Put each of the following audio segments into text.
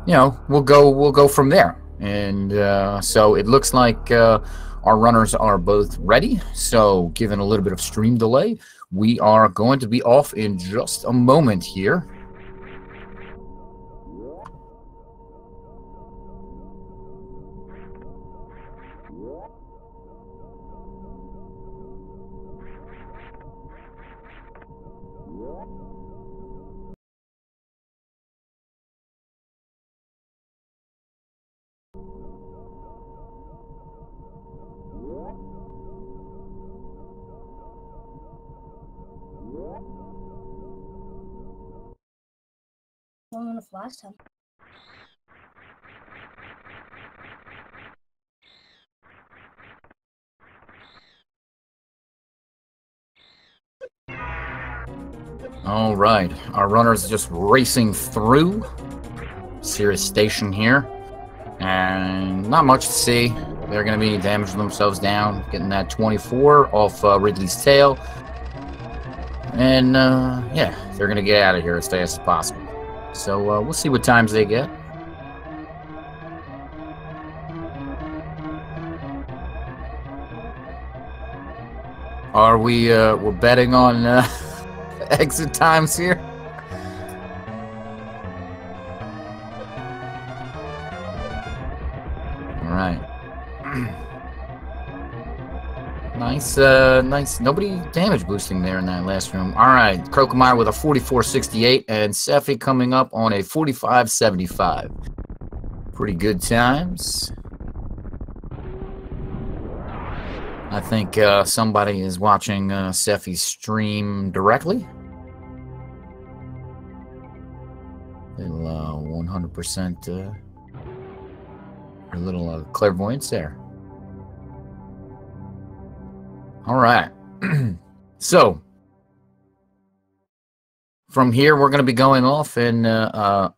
you know, we'll go from there. And so it looks like our runners are both ready. So given a little bit of stream delay, we are going to be off in just a moment here. Long enough last time. All right, our runners just racing through Cirrus Station here, and not much to see. They're going to be damaging themselves down, getting that 24 off Ridley's tail, and yeah, they're going to get out of here as fast as possible. So we'll see what times they get. Are we? We're betting on exit times here. All right. Nice, nice. Nobody damage boosting there in that last room. All right, Croakomire with a 44.68 and Seffi coming up on a 45.75. Pretty good times. I think somebody is watching Seffi's stream directly. Little 100% a little clairvoyance there. All right. So from here, we're going to be going off in oh,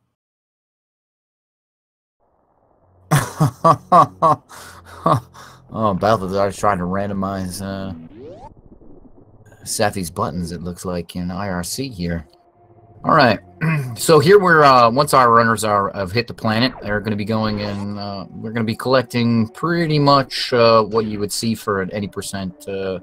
Balthazar's trying to randomize Seffi's buttons, it looks like, in IRC here. All right. So here we're, once our runners have hit the planet, they're going to be going in, we're going to be collecting pretty much what you would see for an any percent, as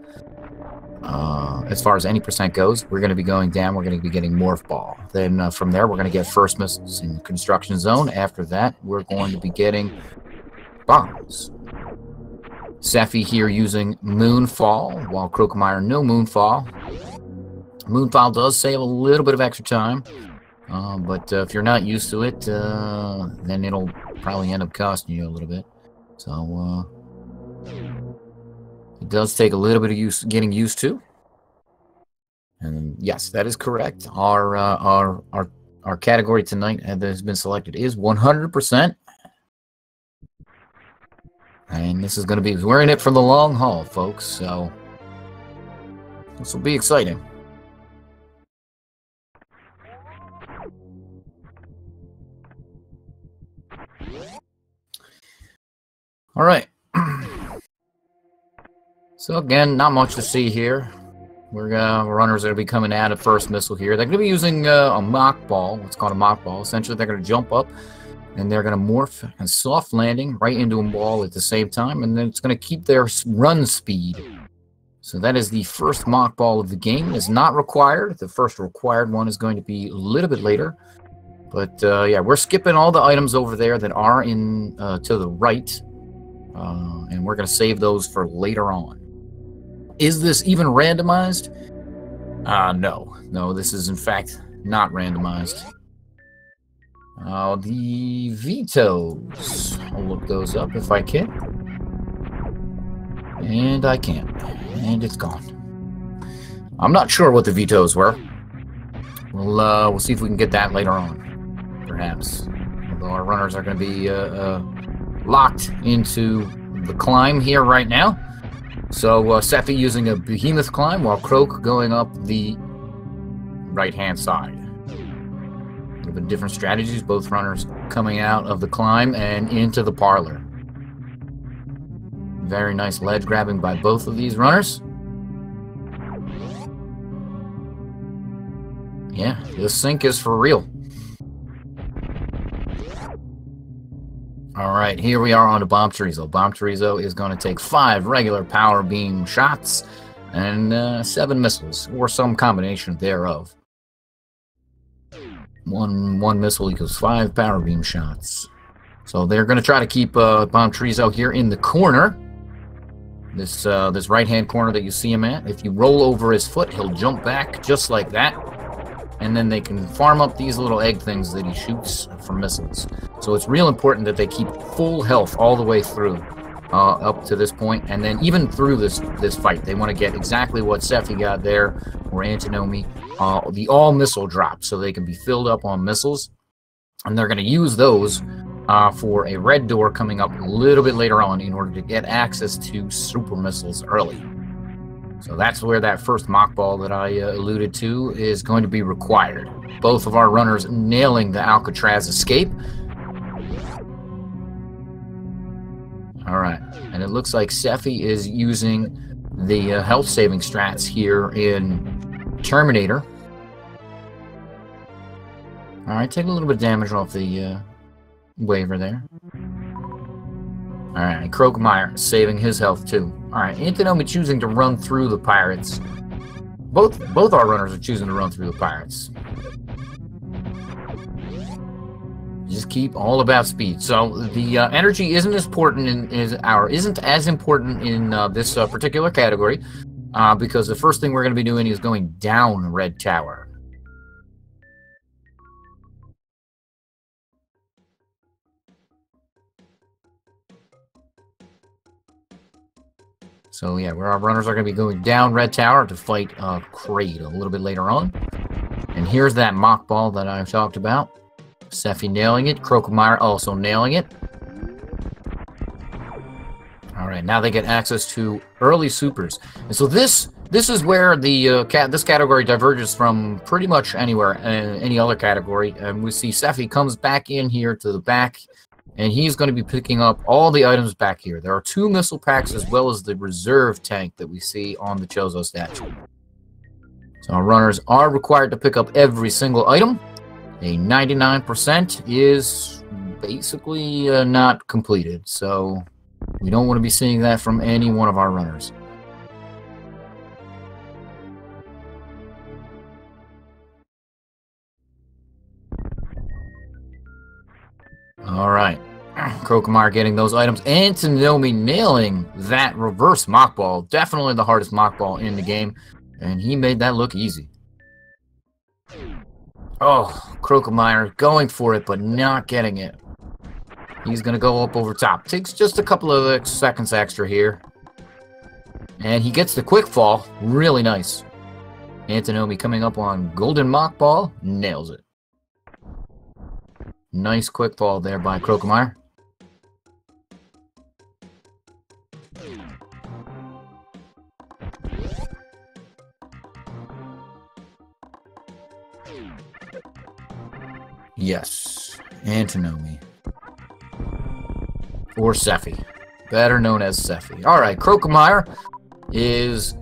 far as any percent goes. We're going to be going down, we're going to be getting Morph Ball. Then from there, we're going to get first missiles in Construction Zone. After that, we're going to be getting bombs. Seffi here using Moonfall, while Croakomire no Moonfall. Moonfall does save a little bit of extra time, but if you're not used to it, then it'll probably end up costing you a little bit. So it does take a little bit of getting used to. And yes, that is correct. Our category tonight that has been selected is 100%. And this is going to be, we're in it for the long haul, folks. So this will be exciting. All right. So again, not much to see here. Runners are going to be coming out of first missile here. They're going to be using a mock ball, what's called a mock ball. Essentially, they're going to jump up, and they're going to morph and soft landing right into a ball at the same time, and then it's going to keep their run speed. So that is the first mock ball of the game. It's not required. The first required one is going to be a little bit later. But yeah, we're skipping all the items over there that are in to the right, and we're going to save those for later on. Is this even randomized? No, this is in fact not randomized. The vetoes, I'll look those up if I can. And I can't. And it's gone. I'm not sure what the vetoes were. We'll see if we can get that later on, perhaps. Although our runners are going to be locked into the climb here right now. So Seffi using a behemoth climb, while Croak going up the right-hand side. A little bit different strategies, both runners coming out of the climb and into the parlor. Very nice ledge grabbing by both of these runners. Yeah, this sync is for real. All right, here we are on the Bomb Chorizo. Bomb Chorizo is going to take 5 regular power beam shots and 7 missiles, or some combination thereof. One missile equals 5 power beam shots. So they're going to try to keep Bomb Chorizo here in the corner. This right-hand corner that you see him at. If you roll over his foot, he'll jump back just like that. And then they can farm up these little egg things that he shoots for missiles. So it's real important that they keep full health all the way through, up to this point, and then even through this fight. They want to get exactly what Sephi got there, or Antinomy, the all missile drop, so they can be filled up on missiles. And they're going to use those for a red door coming up a little bit later on in order to get access to super missiles early. So that's where that first mock ball that I alluded to is going to be required. Both of our runners nailing the Alcatraz escape. All right, and it looks like Sephi is using the health saving strats here in Terminator. All right, take a little bit of damage off the waiver there. All right, Croakomire saving his health too. All right, Antinomy choosing to run through the pirates. Both our runners are choosing to run through the pirates. Just keep all about speed. So the energy isn't as important isn't as important in this particular category because the first thing we're going to be doing is going down Red Tower. So yeah, where our runners are going to be going down Red Tower to fight Kraid a little bit later on. And here's that mock ball that I talked about. Sephi nailing it, Croakomire also nailing it. All right, now they get access to early supers. And so this is where the this category diverges from pretty much anywhere, any other category. And we see Sephi comes back in here to the back. And he's going to be picking up all the items back here. There are 2 missile packs as well as the reserve tank that we see on the Chozo statue. So our runners are required to pick up every single item. A 99% is basically not completed. So we don't want to be seeing that from any one of our runners. All right. Croakomire getting those items. Antinomy nailing that reverse mock ball. Definitely the hardest mock ball in the game. And he made that look easy. Oh, Croakomire going for it, but not getting it. He's going to go up over top. Takes just a couple of seconds extra here. And he gets the quick fall. Really nice. Antinomy coming up on golden mock ball. Nails it. Nice quick fall there by Croakomire. Yes, Antinomy. Or Sephi. Better known as Sephi. Alright, Croakomire is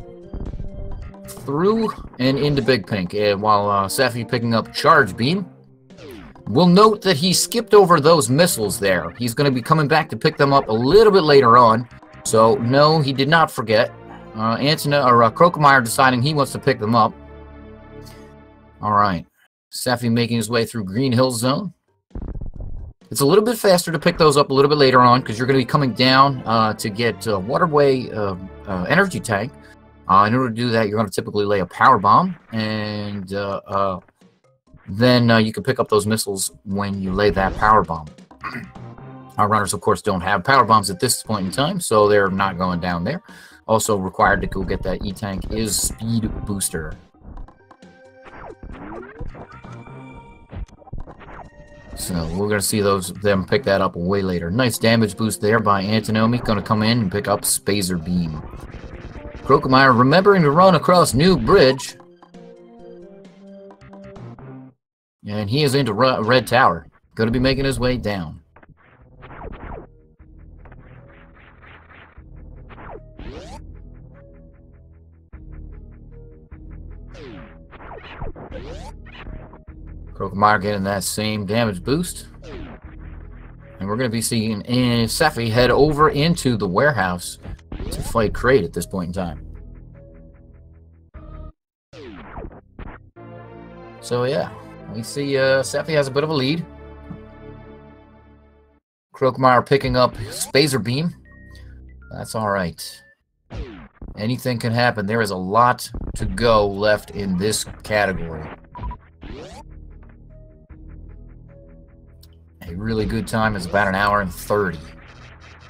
through and into Big Pink, while Sephi picking up Charge Beam. We'll note that he skipped over those missiles there. He's going to be coming back to pick them up a little bit later on. So, no, he did not forget. Croakomire deciding he wants to pick them up. Alright. Sephi making his way through Green Hills Zone. It's a little bit faster to pick those up a little bit later on because you're going to be coming down to get Waterway Energy Tank. In order to do that, you're going to typically lay a power bomb, and then you can pick up those missiles when you lay that power bomb. Our runners, of course, don't have power bombs at this point in time, so they're not going down there. Also required to go get that E-Tank is Speed Booster. So we're going to see them pick that up way later. Nice damage boost there by Antinomy. Going to come in and pick up Spazer Beam. Croakomire remembering to run across New Bridge. And he is into Red Tower. Going to be making his way down. Croakomire getting that same damage boost. And we're going to be seeing Sephi head over into the warehouse to fight Kraid at this point in time. So yeah, we see Sephi has a bit of a lead. Croakomire picking up Spazer Beam. That's alright. Anything can happen. There is a lot to go left in this category. A really good time is about 1 hour and 30.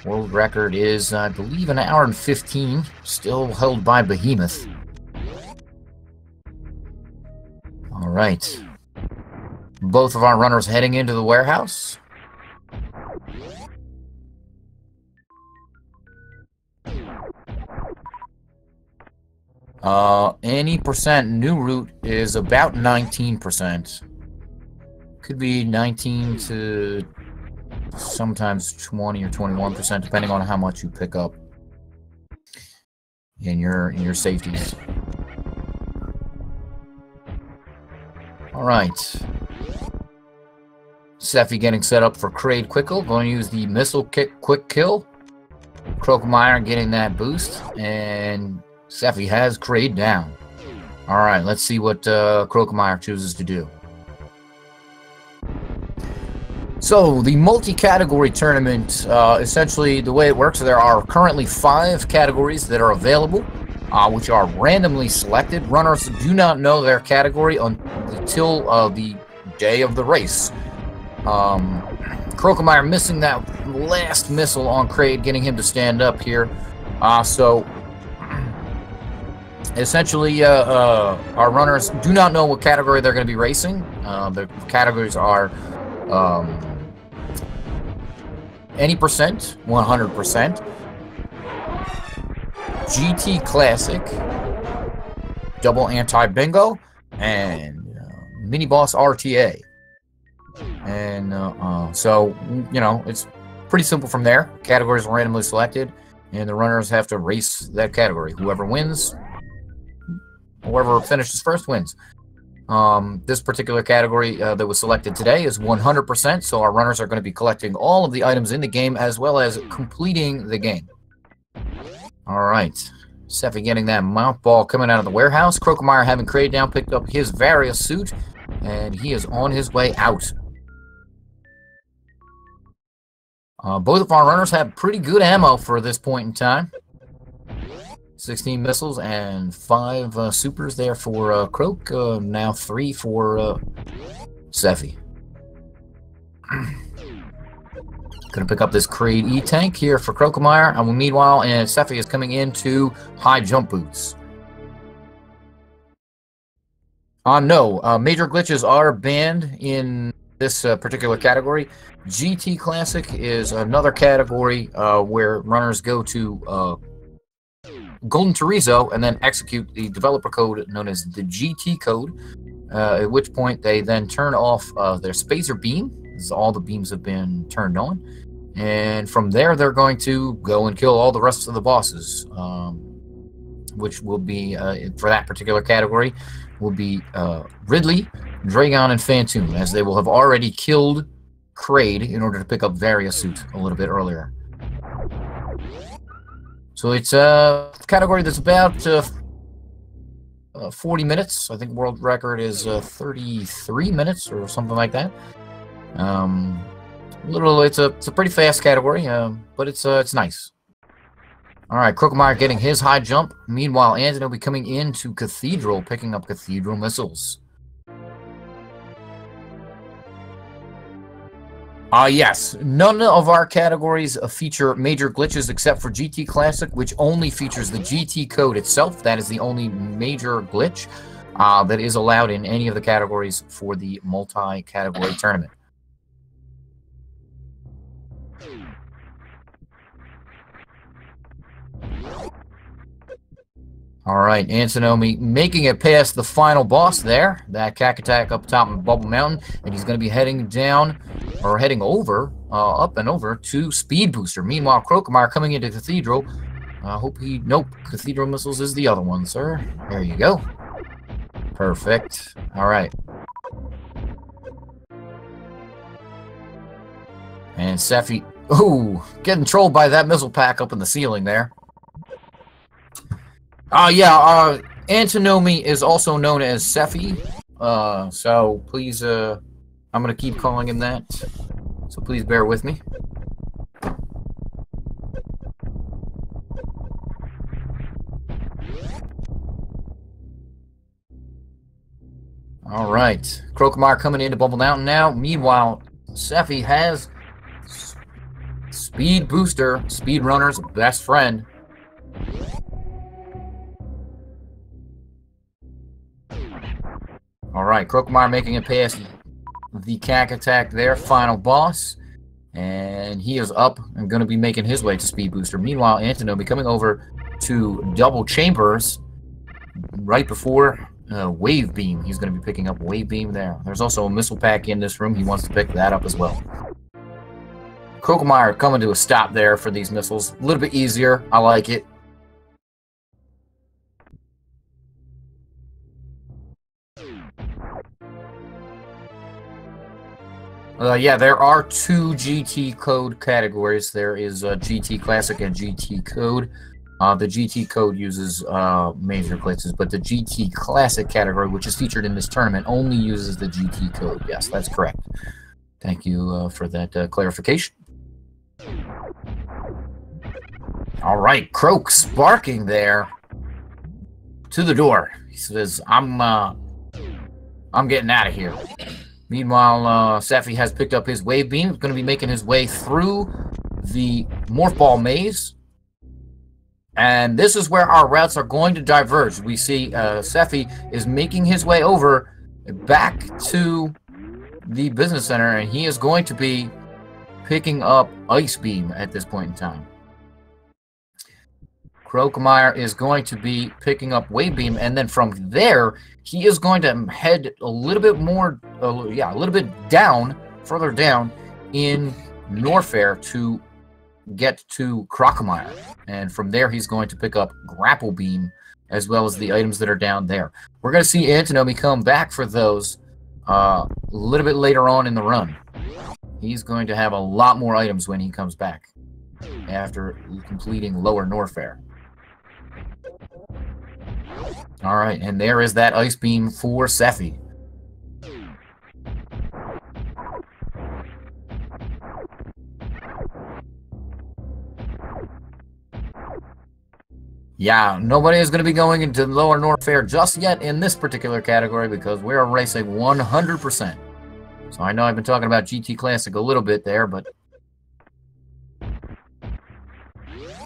World record is, I believe, 1 hour and 15. Still held by Behemoth. Alright. Both of our runners heading into the warehouse. Any percent new route is about 19%. Could be 19 to sometimes 20 or 21%, depending on how much you pick up in your safeties. All right. Sephi getting set up for Kraid Quickle. Going to use the missile quick kill. Croakomire getting that boost, and Sephi has Kraid down. All right, let's see what Croakomire chooses to do. So, the multi-category tournament, essentially the way it works, there are currently 5 categories that are available, which are randomly selected. Runners do not know their category until the day of the race. Croakomire missing that last missile on Kraid, getting him to stand up here. So, essentially, our runners do not know what category they're going to be racing. The categories are any percent, 100%, GT Classic, Double Anti-Bingo, and Mini Boss RTA. And so, you know, it's pretty simple from there. Categories are randomly selected, and the runners have to race that category. Whoever wins, whoever finishes first wins. This particular category that was selected today is 100%, so our runners are going to be collecting all of the items in the game as well as completing the game. Alright, Sephi getting that mouth ball coming out of the warehouse. Croakomire having Kraid down, picked up his various suit, and he is on his way out. Both of our runners have pretty good ammo for this point in time. 16 missiles and 5 supers there for Croak. Now 3 for Sephi. Gonna pick up this Kraid E-Tank here for Croakomire. And meanwhile, Sephi is coming into high jump boots. No, major glitches are banned in this particular category. GT Classic is another category where runners go to Golden Chorizo and then execute the developer code known as the GT code, at which point they then turn off their Spazer Beam, as all the beams have been turned on, and from there they're going to go and kill all the rest of the bosses, which will be, for that particular category, will be Ridley, Dragon, and Phantoon, as they will have already killed Kraid in order to pick up various suits a little bit earlier. So it's a category that's about 40 minutes. I think world record is 33 minutes or something like that. It's a pretty fast category, but it's nice. All right, Croakomire getting his high jump. Meanwhile, Antinomy coming into Cathedral, picking up Cathedral missiles. Yes, none of our categories feature major glitches except for GT Classic, which only features the GT code itself. That is the only major glitch that is allowed in any of the categories for the multi-category tournament. All right, Antinomy making it past the final boss there, that Cack Attack up top of Bubble Mountain, and he's going to be heading down, or heading over, up and over to Speed Booster. Meanwhile, Croakomire coming into Cathedral. Nope, Cathedral Missiles is the other one, sir. There you go. Perfect. All right. And Seffi, ooh, getting trolled by that missile pack up in the ceiling there. Yeah, Antinomy is also known as Seffi. So please, I'm gonna keep calling him that. So please bear with me. All right, Croakomire coming into Bubble Mountain now. Meanwhile, Seffi has Speed Booster, Speedrunner's best friend. All right, Croakomire making it past the Cack Attack there, final boss. And he is up and going to be making his way to Speed Booster. Meanwhile, Antinomy coming over to Double Chambers right before Wave Beam. He's going to be picking up Wave Beam there. There's also a missile pack in this room. He wants to pick that up as well. Croakomire coming to a stop there for these missiles. A little bit easier. I like it. Yeah, there are two GT code categories. There is GT Classic and GT Code. The GT Code uses major glitches, but the GT Classic category, which is featured in this tournament, only uses the GT Code. Yes, that's correct. Thank you for that clarification. All right, Croak sparking there to the door. He says, "I'm getting out of here." Meanwhile, Seffi has picked up his Wave Beam. He's going to be making his way through the Morph Ball maze. And this is where our routes are going to diverge. We see Seffi is making his way over back to the business center, and he is going to be picking up Ice Beam at this point in time. Croakomire is going to be picking up Wave Beam, and then from there, he is going to head a little bit more, a little bit down, further down in Norfair to get to Croakomire. And from there, he's going to pick up Grapple Beam, as well as the items that are down there. We're going to see Antinomy come back for those a little bit later on in the run. He's going to have a lot more items when he comes back after completing Lower Norfair. All right, and there is that Ice Beam for Seffi. Yeah, nobody is going to be going into Lower Norfair just yet in this particular category because we're racing 100%. So I know I've been talking about GT Classic a little bit there, but...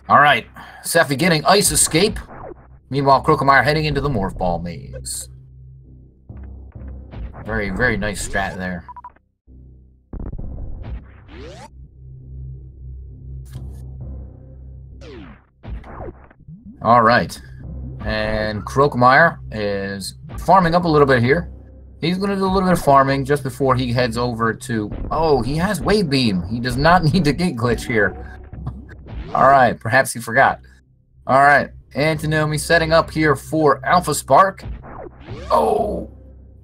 All right, Seffi getting Ice Escape. Meanwhile, Croakomire heading into the Morph Ball maze. Very, very nice strat there. All right. And Croakomire is farming up a little bit here. He's going to do a little bit of farming just before he heads over to... Oh, he has Wave Beam. He does not need the gate glitch here. All right. Perhaps he forgot. All right. Antinomy setting up here for Alpha Spark. Oh,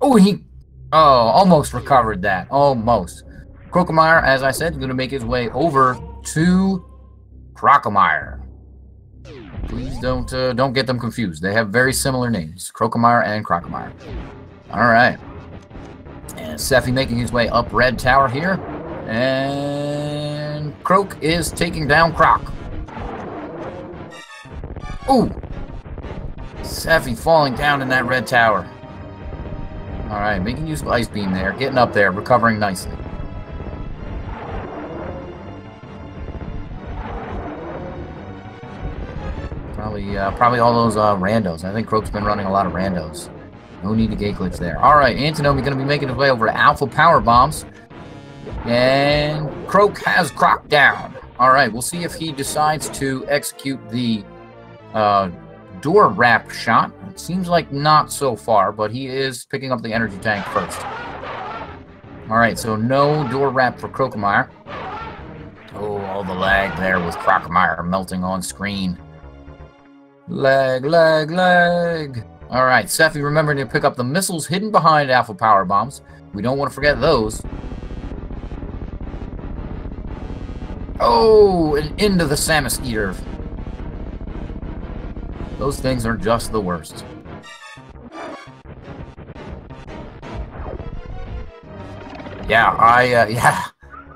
he almost recovered that. Almost. Croakomire, as I said, is going to make his way over to Croakomire. Please don't get them confused. They have very similar names, Croakomire and Croakomire. All right. And Seffi making his way up Red Tower here. And Croak is taking down Croc. Ooh! Seffi falling down in that red tower. Alright, making use of Ice Beam there. Getting up there, recovering nicely. Probably all those randos. I think Croak's been running a lot of randos. No need to gate glitch there. Alright, Antinomy going to be making his way over to Alpha Power Bombs. And Croak has Croc down. Alright, we'll see if he decides to execute the door wrap shot. It seems like not so far, but he is picking up the energy tank first. Alright, so no door wrap for Croakomire. Oh, all the lag there with Croakomire melting on screen. Lag. Alright, Seffi remembering to pick up the missiles hidden behind Alpha Power Bombs. We don't want to forget those. Oh, and into the Samus Eater. Those things are just the worst. Yeah, yeah.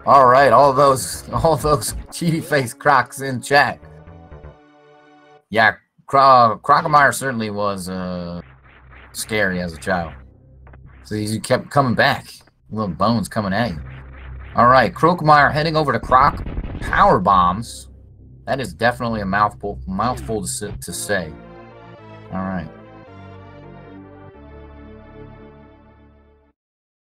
All right, all those cheaty face crocs in chat. Yeah, Croakomire certainly was scary as a child. So he kept coming back, little bones coming at you. All right, Croakomire heading over to Croc. Power bombs. That is definitely a mouthful to say. All right.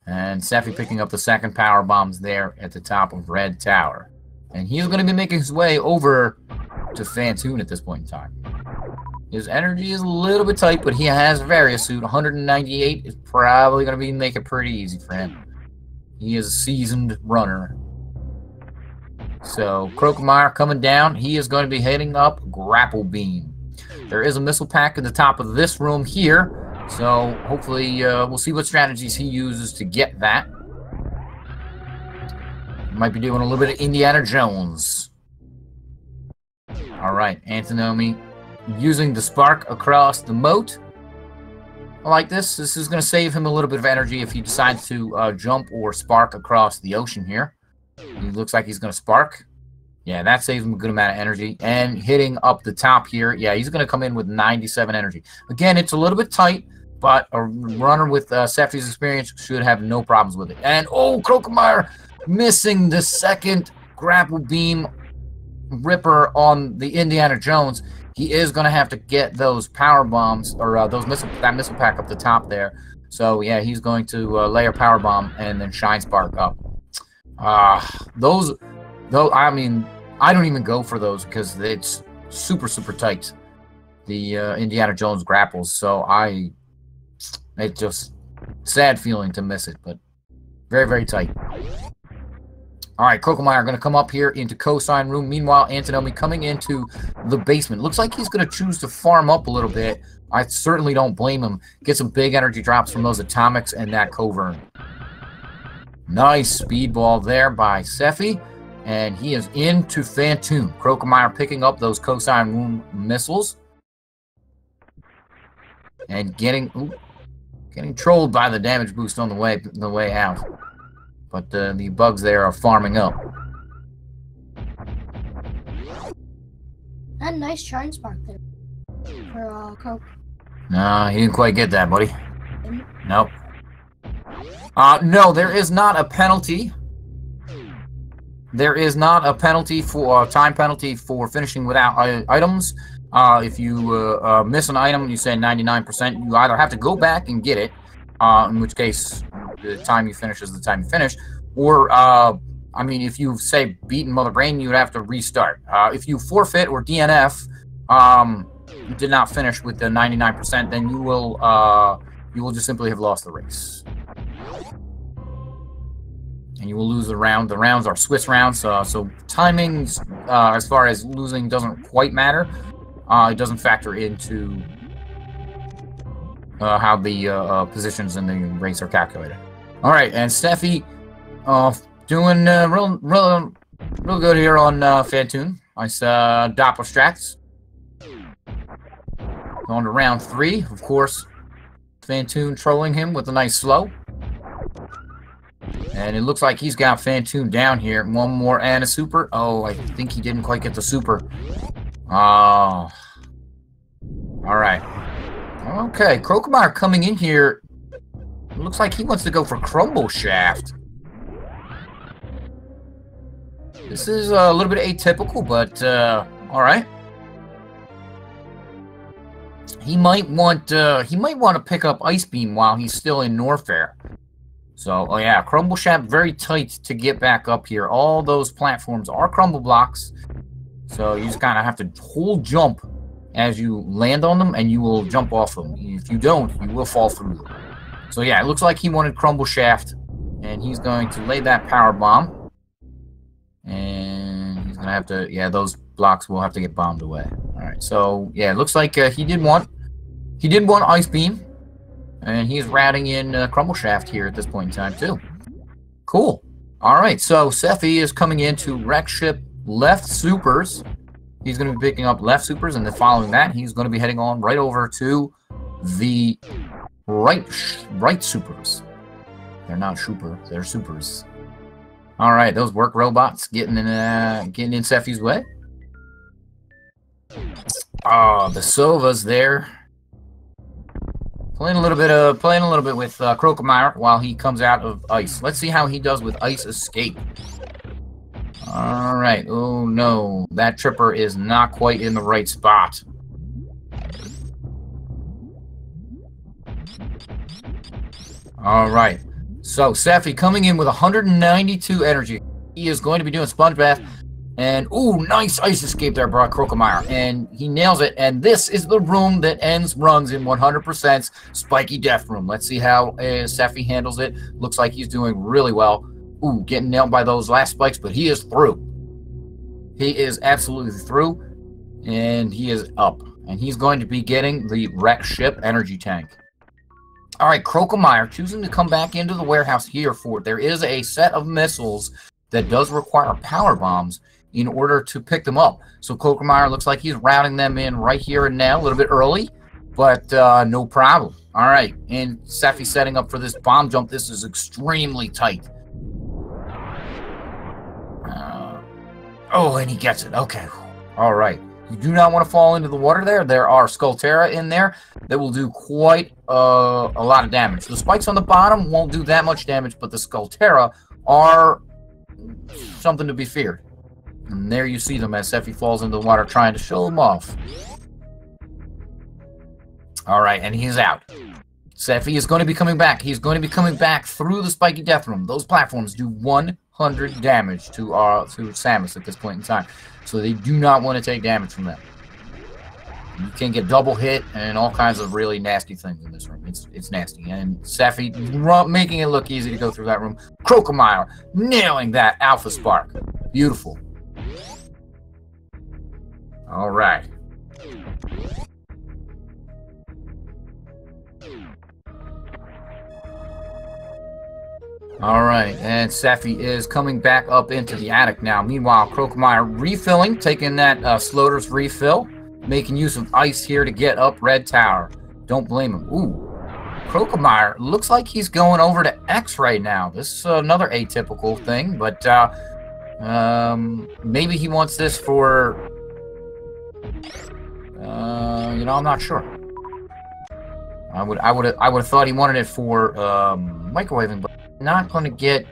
And Seffi picking up the second power bombs there at the top of Red Tower. And he's going to be making his way over to Phantoon at this point in time. His energy is a little bit tight, but he has Various Suit. 198 is probably going to make it pretty easy for him. He is a seasoned runner. So, Croakomire coming down. He is going to be heading up Grapple Beam. There is a missile pack in the top of this room here. So, hopefully, we'll see what strategies he uses to get that. Might be doing a little bit of Indiana Jones. Alright, Antinomy using the spark across the moat. I like this. This is going to save him a little bit of energy if he decides to jump or spark across the ocean here. He looks like he's going to spark. Yeah, that saves him a good amount of energy. And hitting up the top here, yeah, he's going to come in with 97 energy. Again, it's a little bit tight, but a runner with Seffi's experience should have no problems with it. And, oh, Croakomire missing the second grapple beam ripper on the Indiana Jones. He is going to have to get those power bombs, or that missile pack up the top there. So, yeah, he's going to layer power bomb and then shine spark up. I mean, I don't even go for those because it's super, super tight. The Indiana Jones grapples. So, it's just sad feeling to miss it, but very, very tight. All right, Croakomire going to come up here into Cosine Room. Meanwhile, Antinomy coming into the basement. Looks like he's going to choose to farm up a little bit. I certainly don't blame him. Get some big energy drops from those atomics and that Covern. Nice speedball there by Seffi. And he is into Phantoon. Croakomire picking up those Cosine Room missiles. And getting trolled by the damage boost on the way out. But the bugs there are farming up. And nice shine spark there for Croak. No, he didn't quite get that, buddy. Nope. No, there is not a penalty. There is not a penalty for time penalty for finishing without items. If you miss an item, you say 99%. You either have to go back and get it, in which case the time you finish is the time you finish, or I mean, if you say beaten Mother Brain, you would have to restart. If you forfeit or DNF, you did not finish with the 99%, then you will just simply have lost the race. And you will lose the round. The rounds are Swiss rounds, so timings, as far as losing, doesn't quite matter. It doesn't factor into how the positions in the race are calculated. All right, and Seffi doing real good here on Phantoon. Nice Doppler strats. Going to round 3, of course. Phantoon trolling him with a nice slow. And it looks like he's got Phantoon down here. One more and a super. Oh, I think he didn't quite get the super. Oh. All right. Okay, Croakomire coming in here. It looks like he wants to go for Crumble Shaft. This is a little bit atypical, but all right. He might want to pick up Ice Beam while he's still in Norfair. So, oh yeah, Crumble Shaft very tight to get back up here. All those platforms are crumble blocks, so you just kind of have to hold jump as you land on them, and you will jump off them. If you don't, you will fall through them. So yeah, it looks like he wanted Crumble Shaft, and he's going to lay that power bomb. And he's going to have to, yeah, those blocks will have to get bombed away. All right, so yeah, it looks like he did want Ice Beam. And he's routing in Crumble Shaft here at this point in time, too. Cool. All right, so Seffi is coming into Wreck Ship left supers. He's going to be picking up left supers, and then following that, he's going to be heading on right over to the right supers. They're not super, they're supers. All right, those work robots getting in Seffi's way. Oh, the Sova's there. Playing a little bit with Croakomire while he comes out of ice. Let's see how he does with ice escape. All right. Oh no, that tripper is not quite in the right spot. All right. So Seffi coming in with 192 energy. He is going to be doing sponge bath. And, ooh, nice ice escape there by Croakomire. And he nails it. And this is the room that ends runs in 100% spiky death room. Let's see how Seffi handles it. Looks like he's doing really well. Ooh, getting nailed by those last spikes, but he is through. He is absolutely through. And he is up. And he's going to be getting the wrecked ship energy tank. All right, Croakomire choosing to come back into the warehouse here for it. There is a set of missiles that does require power bombs in order to pick them up. So Croakomire looks like he's routing them in right here and now, a little bit early, but no problem. All right, and Seffi setting up for this bomb jump. This is extremely tight. Oh, and he gets it. Okay. All right. You do not want to fall into the water there. There are Skullterra in there that will do quite a lot of damage. The spikes on the bottom won't do that much damage, but the Skullterra are something to be feared. And there you see them as Seffi falls into the water trying to show them off. All right, and he's out. Seffi is going to be coming back. He's going to be coming back through the spiky death room. Those platforms do 100 damage to Samus at this point in time. So they do not want to take damage from them. You can get double hit and all kinds of really nasty things in this room. It's nasty. And Seffi making it look easy to go through that room. Croakomire nailing that Alpha Spark. Beautiful. All right. All right, and Seffi is coming back up into the attic now. Meanwhile, Croakomire refilling, taking that Sloter's refill, making use of ice here to get up Red Tower. Don't blame him. Ooh, Croakomire looks like he's going over to X right now. This is another atypical thing, but maybe he wants this for, I'm not sure. I would have thought he wanted it for microwaving, but not going to get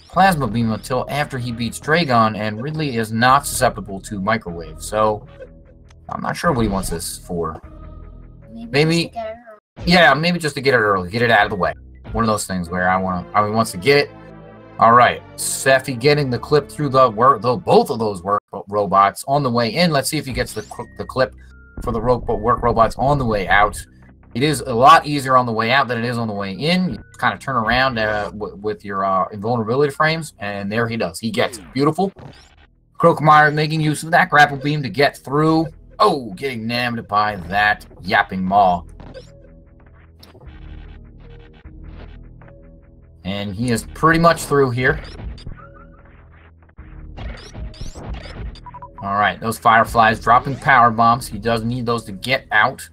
Plasma Beam until after he beats Dragon, and Ridley is not susceptible to microwave, so I'm not sure what he wants this for. Maybe yeah, maybe just to get it early, get it out of the way. One of those things where he wants to get it. All right, Seffi getting the clip through both of those work robots on the way in. Let's see if he gets the clip for the work robots on the way out. It is a lot easier on the way out than it is on the way in. You kind of turn around with your invulnerability frames, and there he does. He gets it. Beautiful. Croakomire making use of that grapple beam to get through. Oh, getting named by that yapping maw. And he is pretty much through here. All right, those Fireflies dropping power bombs. He does need those to get out.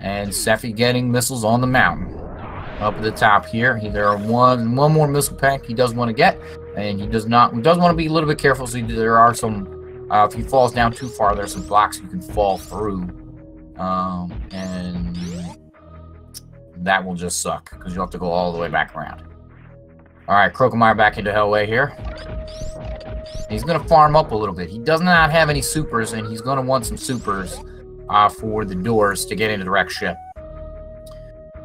And Seffi getting missiles on the mountain. Up at the top here. There are one more missile pack he does want to get. And he does want to be a little bit careful. So there are some, if he falls down too far, there's some blocks you can fall through. And that will just suck, because you'll have to go all the way back around. Alright, Croakomire back into Hellway here. He's going to farm up a little bit. He does not have any supers, and he's going to want some supers for the doors to get into the wrecked ship.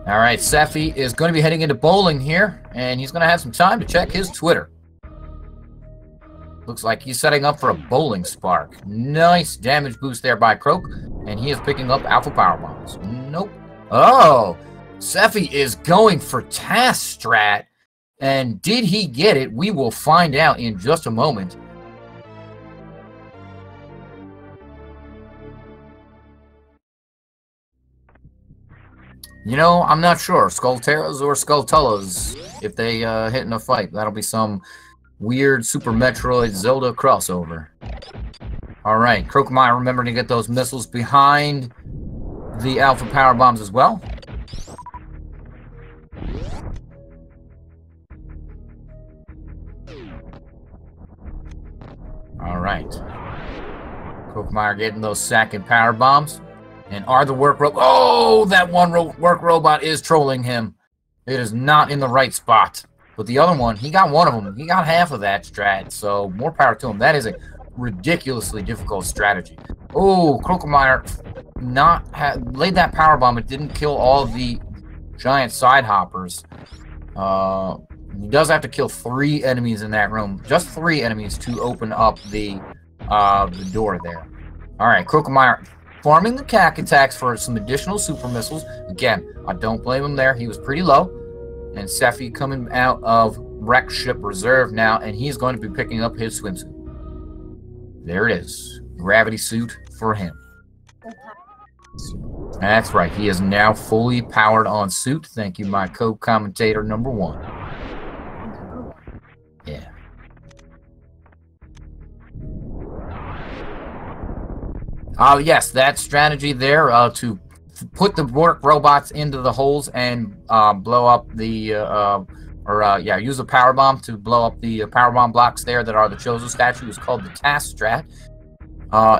Alright, Seffi is going to be heading into bowling here, and he's going to have some time to check his Twitter. Looks like he's setting up for a bowling spark. Nice damage boost there by Croak, and he is picking up Alpha Power Bombs. Nope. Oh, Seffi is going for Task Strat, and did he get it? We will find out in just a moment. You know, I'm not sure. Skullterras or Skulltullas, if they hit in a fight. That'll be some weird Super Metroid Zelda crossover. Alright, Croakomire, remember to get those missiles behind the Alpha Power Bombs as well. Alright. Croakomire getting those second Power Bombs. And are the work robot... Oh, that one work robot is trolling him. It is not in the right spot. But the other one, he got one of them. He got half of that strat, so more power to him. That is a ridiculously difficult strategy. Oh, Croakomire laid that power bomb. It didn't kill all the giant side hoppers. He does have to kill 3 enemies in that room. Just 3 enemies to open up the door there. All right, Croakomire farming the CAC attacks for some additional super missiles. Again, I don't blame him there. He was pretty low. And Sephi coming out of Wreck Ship Reserve now, and he's going to be picking up his swimsuit. There it is. Gravity suit for him. That's right. He is now fully powered on suit. Thank you, my co-commentator number 1. Yeah. Yes, that strategy there to put the work robots into the holes and blow up the use a power bomb to blow up the power bomb blocks there that are the Chozo statue is called the task strat,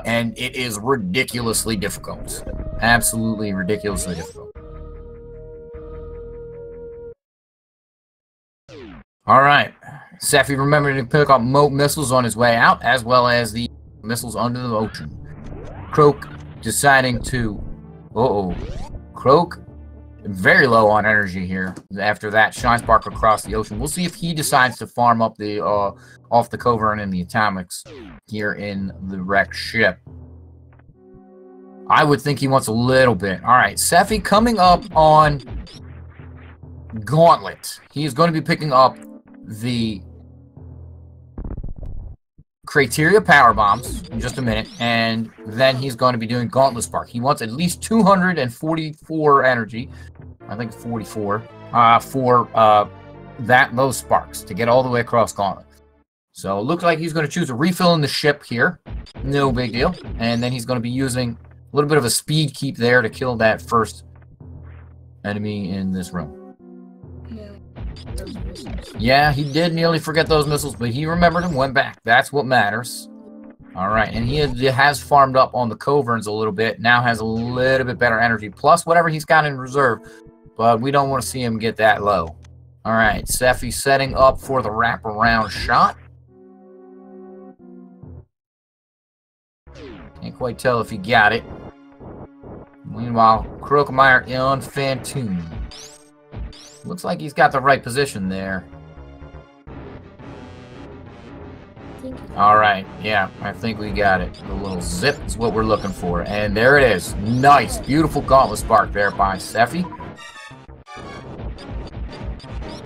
and it is ridiculously difficult, absolutely ridiculously difficult. All right, Sephi remembered to pick up missiles on his way out, as well as the missiles under the ocean. Croak deciding to... Croak very low on energy here after that shine spark across the ocean. We'll see if he decides to farm up the off the Covern and the atomics here in the wrecked ship. I would think he wants a little bit. All right, Sephi coming up on Gauntlet. He is going to be picking up the Criteria power bombs in just a minute, and then he's going to be doing Gauntlet Spark. He wants at least 244 energy, I think 44, for those sparks to get all the way across Gauntlet. So it looks like he's going to choose a refill in the ship here. No big deal. And then he's going to be using a little bit of a speed keep there to kill that first enemy in this room. Yeah, he did nearly forget those missiles, but he remembered and went back. That's what matters. All right, and he has farmed up on the Coverns a little bit. Now has a little bit better energy, plus whatever he's got in reserve. But we don't want to see him get that low. All right, Sephi setting up for the wraparound shot. Can't quite tell if he got it. Meanwhile, Croakomire on Phantom. Looks like he's got the right position there. All right, yeah, I think we got it. The little zip is what we're looking for. And there it is. Nice, beautiful Gauntlet Spark there by Sephi.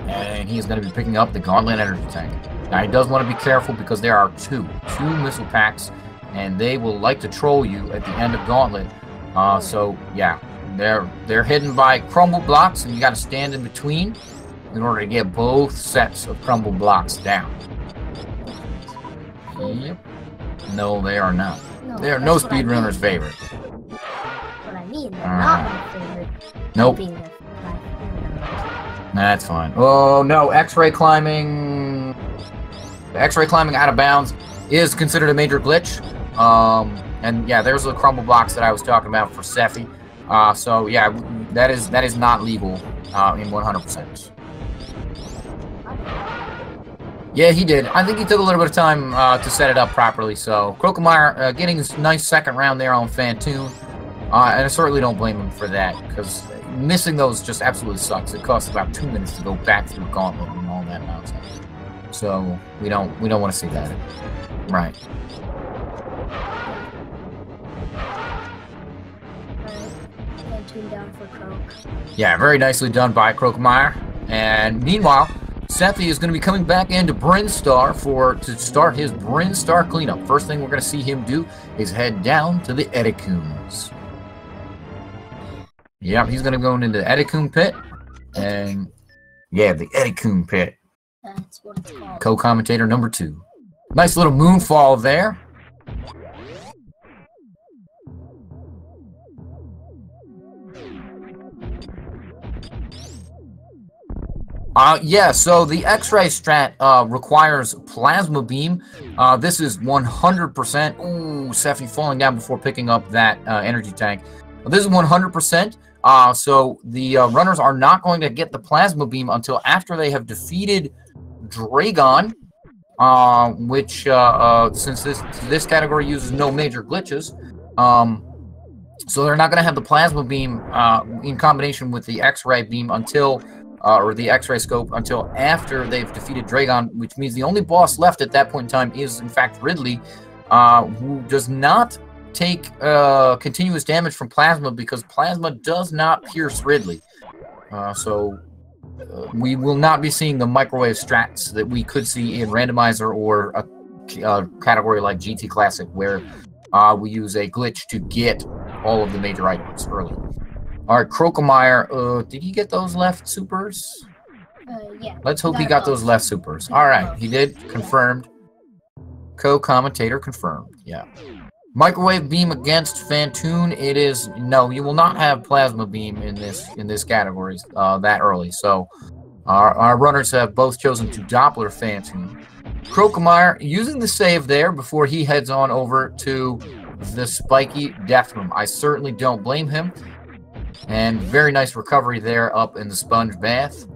And he's going to be picking up the Gauntlet Energy Tank. Now, he does want to be careful because there are two missile packs, and they will like to troll you at the end of Gauntlet. So, yeah. They're hidden by crumble blocks, and you got to stand in between in order to get both sets of crumble blocks down. Yep. No, they are not. No, they are no speedrunner's favorite. What I mean, they're not my favorite. Nope. That's fine. Oh no, X-ray climbing. X-ray climbing out of bounds is considered a major glitch. And yeah, there's the crumble blocks that I was talking about for Sephi. So yeah, that is not legal in 100%. Yeah, he did. I think he took a little bit of time to set it up properly. So Croakomire getting his nice second round there on Phantom, and I certainly don't blame him for that because missing those just absolutely sucks. It costs about 2 minutes to go back through Gauntlet and all that nonsense. So we don't want to see that. Right. Down for Croak. Yeah, very nicely done by Croakomire. And meanwhile, Sephi is going to be coming back into Brinstar to start his Brinstar cleanup. First thing we're going to see him do is head down to the Edicoons. Yep, he's going to go into the Edicoon pit. And yeah, the Edicoon pit. That's what it's called. Co-commentator number 2. Nice little moonfall there. Yeah, so the X-ray strat requires plasma beam. This is 100%. Ooh, Sephi falling down before picking up that energy tank. This is 100%. So the runners are not going to get the plasma beam until after they have defeated Dragon, which since this category uses no major glitches, so they're not going to have the plasma beam in combination with the X-ray beam until. Or the X-ray scope until after they've defeated Dragon, which means the only boss left at that point in time is, in fact, Ridley, who does not take continuous damage from Plasma because Plasma does not pierce Ridley. So we will not be seeing the microwave strats that we could see in Randomizer or a category like GT Classic, where we use a glitch to get all of the major items early. All right, Croakomire, did he get those left supers? Yeah. Let's hope he got those left supers. All right, he did. Confirmed. Co-commentator confirmed. Yeah. Microwave beam against Fantoon. It is no. You will not have plasma beam in this category that early. So our runners have both chosen to Doppler Fantoon. Croakomire using the save there before he heads on over to the spiky death room. I certainly don't blame him. And very nice recovery there up in the sponge bath.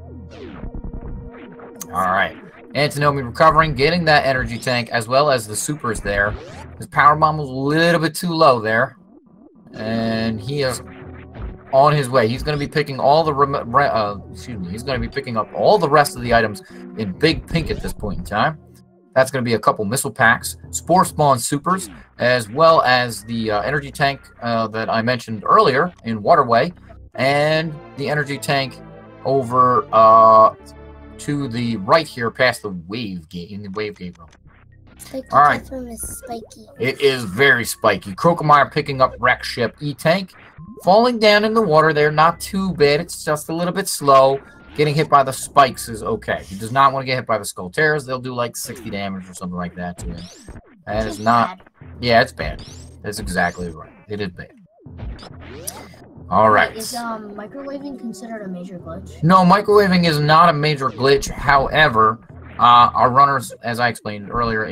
All right. Antinomy recovering, getting that energy tank as well as the supers there. His power bomb was a little bit too low there. And he is on his way. He's going to be picking all the he's going to be picking up all the rest of the items in big pink at this point in time. That's going to be a couple missile packs, Spore Spawn supers, as well as the energy tank that I mentioned earlier in Waterway, and the energy tank over to the right here past the wave gate, in the wave gate room. All right. Is spiky. It is very spiky. Croakomire picking up Wreck Ship E-Tank. Falling down in the water there, not too bad. It's just a little bit slow. Getting hit by the spikes is okay. He does not want to get hit by the Skull Terrors. They'll do like 60 damage or something like that to him. That is not... Yeah, it's bad. That's exactly right. It is bad. All right. Is microwaving considered a major glitch? No, microwaving is not a major glitch. However, our runners, as I explained earlier,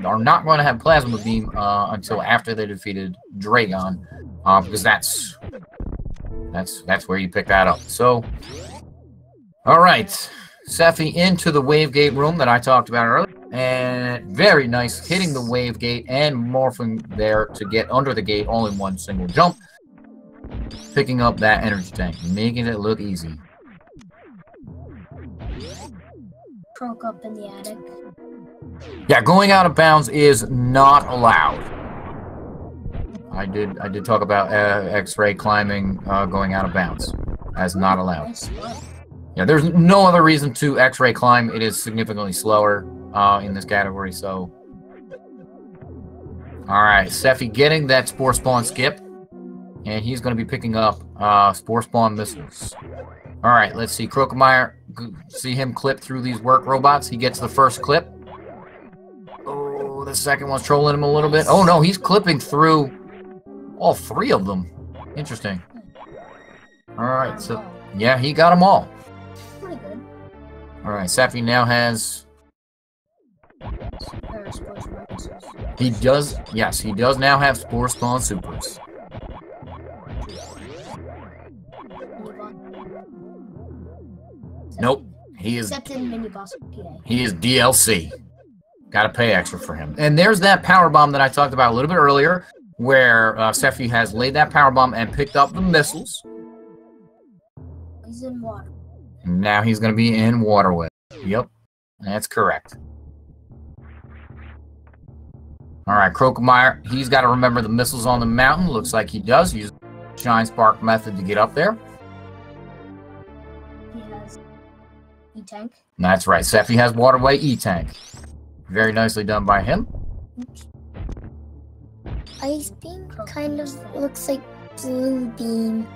are not going to have Plasma Beam until after they defeated Dragon, because that's where you pick that up. So... All right, Sephi into the wave gate room that I talked about earlier, and very nice, hitting the wave gate and morphing there to get under the gate all in one single jump, picking up that energy tank, making it look easy. Croak up in the attic. Yeah, going out of bounds is not allowed. I did talk about X-ray climbing, going out of bounds, as not allowed. Yeah, there's no other reason to X-ray climb. It is significantly slower in this category, so... Alright, Sephi getting that Spore Spawn skip. And he's going to be picking up Spore Spawn missiles. Alright, let's see. Croakomire, see him clip through these work robots. He gets the first clip. Oh, the second one's trolling him a little bit. Oh, no, he's clipping through all three of them. Interesting. Alright, so... Yeah, he got them all. Pretty good. Alright, Sephi now has... He does, yes, he does now have Spore Spawn supers. Nope, he is... Except in Mini Boss PA. He is DLC. Gotta pay extra for him. And there's that power bomb that I talked about a little bit earlier, where Sephi has laid that power bomb and picked up the missiles. He's in water. And now he's going to be in Waterway. Yep, that's correct. All right, Croakomire, he's got to remember the missiles on the mountain. Looks like he does. Use the Shine Spark method to get up there. He has E-Tank. That's right. Sephi has Waterway E-Tank. Very nicely done by him. Oops. Ice Beam kind of looks like Blue Beam.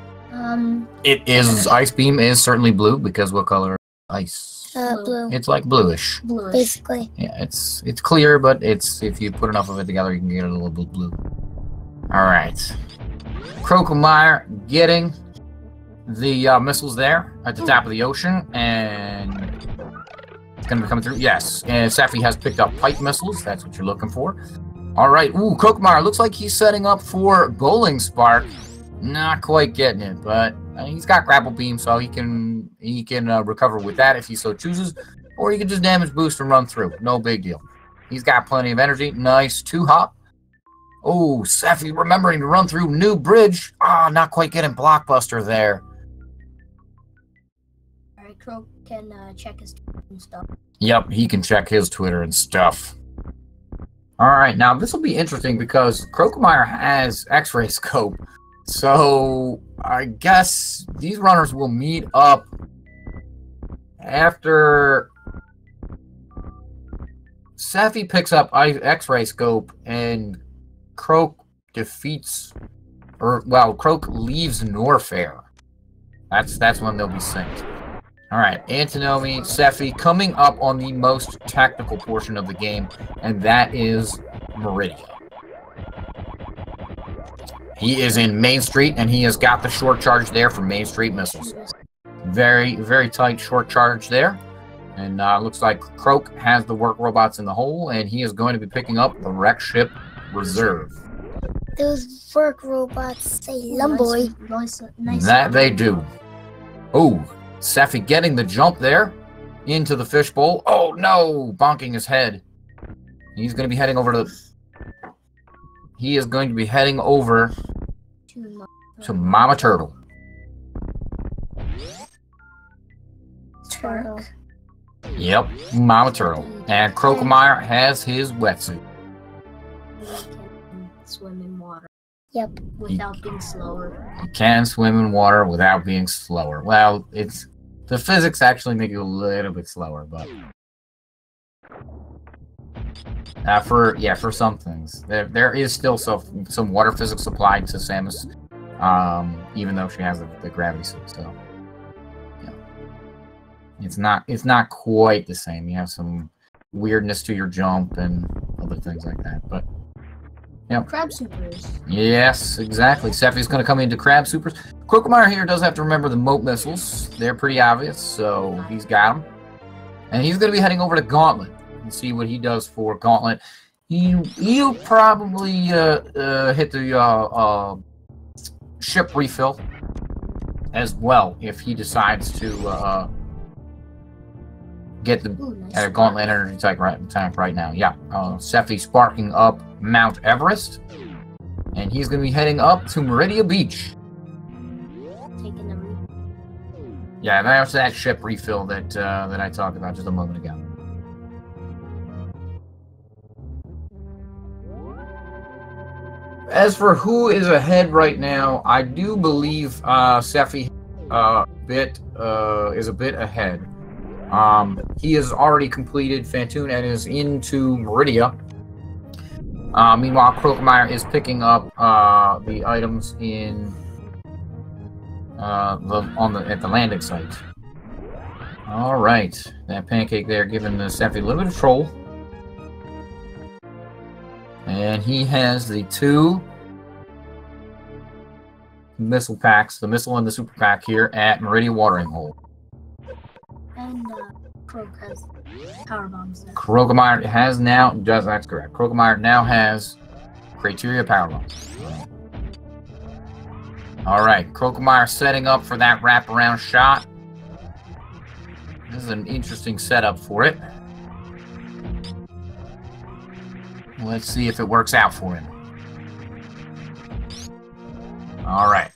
It is, Ice Beam is certainly blue, because what color? Ice. Blue. It's like bluish. Bluish. Basically. Yeah, it's clear, but it's if you put enough of it together, you can get it a little bit blue. All right. Croakomire getting the missiles there at the top of the ocean, and it's going to be coming through. Yes, and Safi has picked up pipe missiles. That's what you're looking for. All right. Ooh, Croakomire looks like he's setting up for Bowling Spark. Not quite getting it, but he's got grapple beam, so he can recover with that if he so chooses, or he can just damage boost and run through. No big deal. He's got plenty of energy. Nice 2-hop. Oh, Safi remembering to run through new bridge. Ah, not quite getting blockbuster there. Alright, Croak can check his and stuff. Yep, he can check his Twitter and stuff. All right, now this will be interesting because Croakomire has X-ray scope. So I guess these runners will meet up after Safi picks up X-ray scope and Croak defeats, Croak leaves Norfair. That's when they'll be synced. All right, Antinomy, Safi coming up on the most tactical portion of the game, and that is Meridia. He is in Main Street, and he has got the short charge there for Main Street missiles. Very, very tight short charge there. And looks like Croak has the work robots in the hole, and he is going to be picking up the wreck ship Reserve. Those work robots say lumboy. Nice. That they do. Oh, Safi getting the jump there into the fishbowl. Oh, no! Bonking his head. He's going to be heading over to the... He is going to be heading over to Mama Turtle. Turtle. Yep, Mama Turtle. And Croakomire has his wetsuit. He can swim in water. Yep. Without being slower. He can swim in water without being slower. Well, it's the physics actually make you a little bit slower, but for some things, there is still some water physics applied to Samus, even though she has the gravity suit. So yeah, it's not quite the same. You have some weirdness to your jump and other things like that, but. Yep. Crab supers. Yes, exactly. Safi's going to come into crab supers. Croakomire here does have to remember the moat missiles. They're pretty obvious, so he's got them. And he's going to be heading over to Gauntlet and see what he does for Gauntlet. He'll probably hit the ship refill as well if he decides to get the Nice Gauntlet energy tank right now. Yeah, Safi sparking up Mount Everest, and he's going to be heading up to Meridia Beach. Taking them. Yeah, there's that ship refill that I talked about just a moment ago. As for who is ahead right now, I do believe Safi is a bit ahead. He has already completed Fantoon and is into Meridia. Meanwhile, Croakomire is picking up the items in at the landing site. All right, that pancake there giving the Safi a little bit of troll, and he has the 2 missile packs, the missile and the super pack here at Meridia Watering Hole. And Croak has power bombs now. Croakomire has now, that's correct. Croakomire now has Criteria power bombs. All right, Croakomire setting up for that wraparound shot. This is an interesting setup for it. Let's see if it works out for him. All right.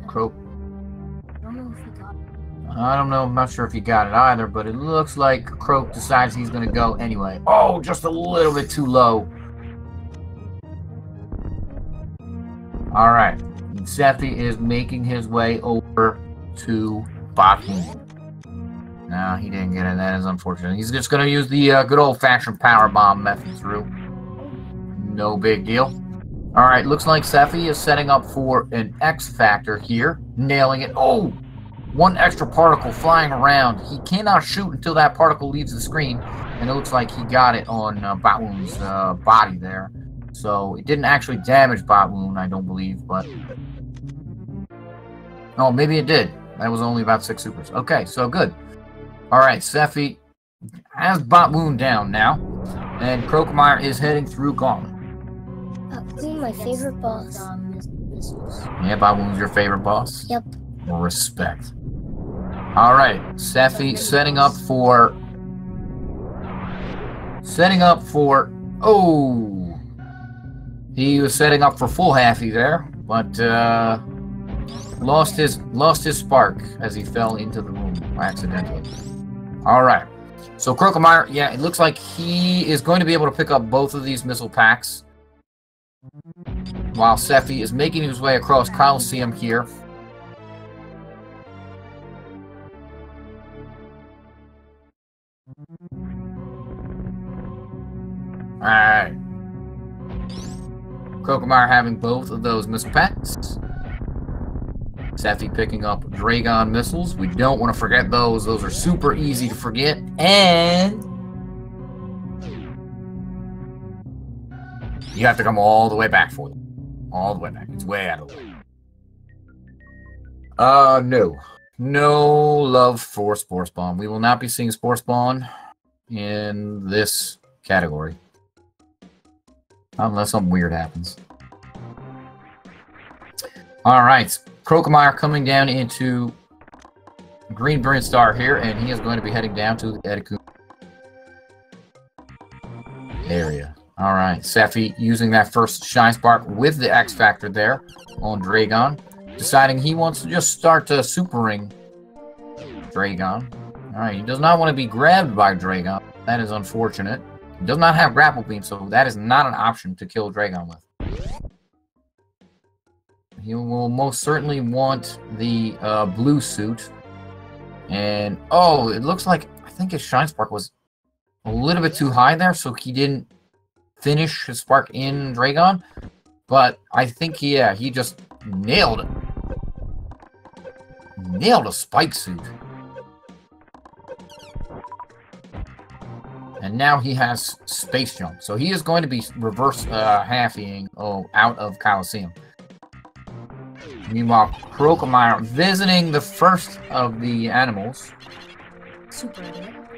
Croak. I don't know, I'm not sure if he got it either, but it looks like Croak decides he's going to go anyway. Oh, just a little bit too low. All right. Safi is making his way over to Batum. No, he didn't get it. That is unfortunate. He's just going to use the good old-fashioned power bomb method through. No big deal. Alright, looks like Sephi is setting up for an X Factor here. Nailing it. Oh! One extra particle flying around. He cannot shoot until that particle leaves the screen. And it looks like he got it on Batwoon's body there. So it didn't actually damage Batwoon, I don't believe, but... Oh, maybe it did. That was only about 6 supers. Okay, so good. Alright, Sephi has Batwoon down now. And Croakomire is heading through Gauntlet. Ooh, my favorite boss. Yeah, Batwoon's your favorite boss? Yep. Respect. Alright, Sephi setting up for... Oh! He was setting up for full halfie there, but lost his spark as he fell into the room accidentally. Alright. So Croakomire, yeah, it looks like he is going to be able to pick up both of these missile packs. While Sephi is making his way across Coliseum here. Alright. Croakomire having both of those missile packs. Sephi picking up Dragon missiles. We don't want to forget those. Those are super easy to forget. And you have to come all the way back for them. All the way back. It's way out of the way. No. No love for Spore Spawn. We will not be seeing Spore Spawn in this category. Unless something weird happens. Alright. Croakomire coming down into Green Burn Star here, and he is going to be heading down to the Edikun area. Alright, Sephi using that first Shine Spark with the X Factor there on Dragon, deciding he wants to just start supering Dragon. Alright, he does not want to be grabbed by Dragon. That is unfortunate. He does not have Grapple Beam, so that is not an option to kill Dragon with. He will most certainly want the blue suit. And, oh, it looks like, I think his Shine Spark was a little bit too high there, so he didn't finish his spark in Dragon. But I think, yeah, he just nailed it. Nailed a spike suit. And now he has Space Jump. So he is going to be reverse halfing out of Coliseum. Meanwhile, Croakomire visiting the first of the animals. Super.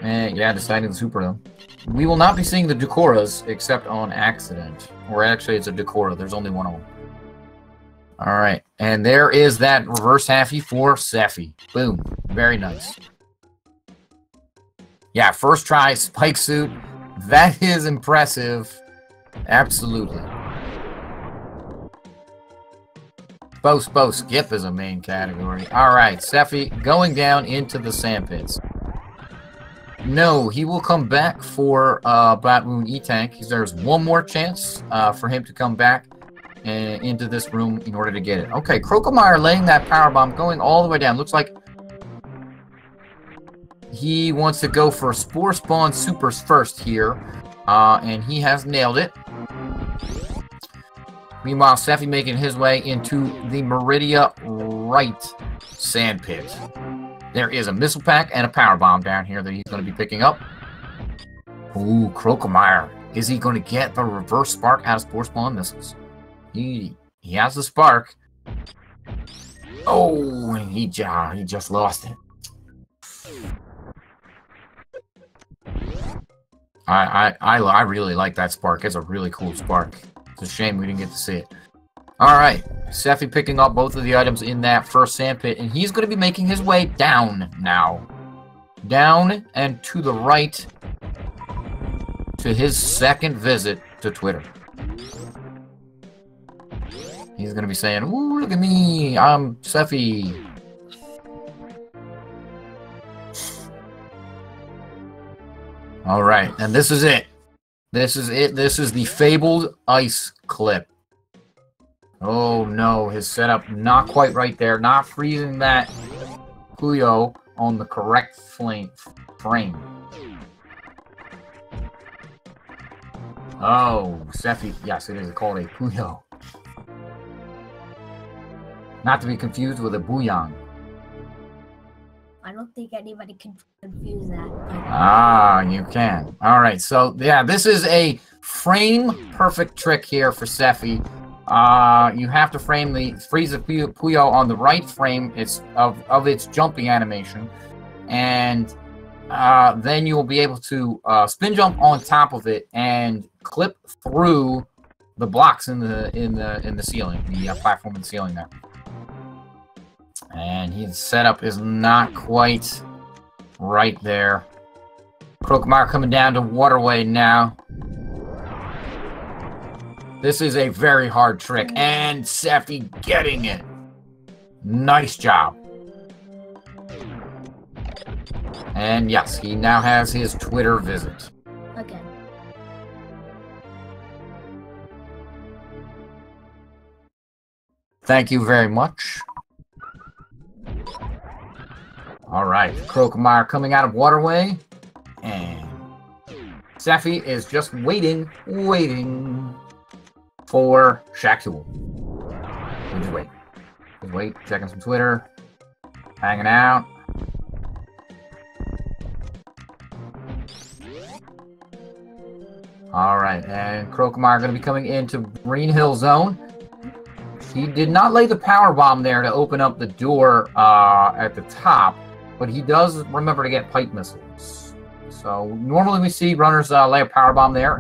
Yeah, deciding to super them. We will not be seeing the Decoras except on accident. Or actually, it's a Decora. There's only one of them. Alright. And there is that reverse halfie for Sephi. Boom. Very nice. Yeah, first try, spike suit. That is impressive. Absolutely. Skip is a main category. Alright, Sephi going down into the sandpits. No, he will come back for Batwoon E-Tank. There's one more chance for him to come back into this room in order to get it. Okay, Croakomire laying that powerbomb, going all the way down. Looks like he wants to go for Spore Spawn Supers first here. And he has nailed it. Meanwhile, Sephi making his way into the Meridia right sandpit. There is a missile pack and a power bomb down here that he's going to be picking up. Ooh, Croakomire. Is he going to get the reverse spark out of Spore Spawn missiles? He has the spark. Oh, and he just lost it. I really like that spark. It's a really cool spark. It's a shame we didn't get to see it. Alright, Sephi picking up both of the items in that first sandpit, and he's going to be making his way down now. Down and to the right to his second visit to Twitter. He's going to be saying, ooh, look at me, I'm Sephi. Alright, and this is it. This is it. This is the fabled ice clip. Oh no, his setup not quite right there. Not freezing that Puyo on the correct frame. Oh, Sephi. Yes, it is called a Puyo. Not to be confused with a bouillon. I don't think anybody can confuse that. Ah, you can. All right, so yeah, this is a frame-perfect trick here for Sephi. You have to freeze the Puyo on the right frame of its jumping animation, and then you will be able to spin jump on top of it and clip through the blocks in the ceiling, the platform in the ceiling there. And his setup is not quite right there. Croakomire coming down to Waterway now. This is a very hard trick, and Sephi getting it. Nice job. And yes, he now has his Twitter visit. Again. Thank you very much. Alright, Croakomire coming out of Waterway. And Sephi is just waiting for Shaq-Tool. Just wait. Just wait, checking some Twitter. Hanging out. Alright, and Croakomire going to be coming into Green Hill Zone. He did not lay the power bomb there to open up the door at the top, but he does remember to get pipe missiles. So normally we see runners lay a power bomb there,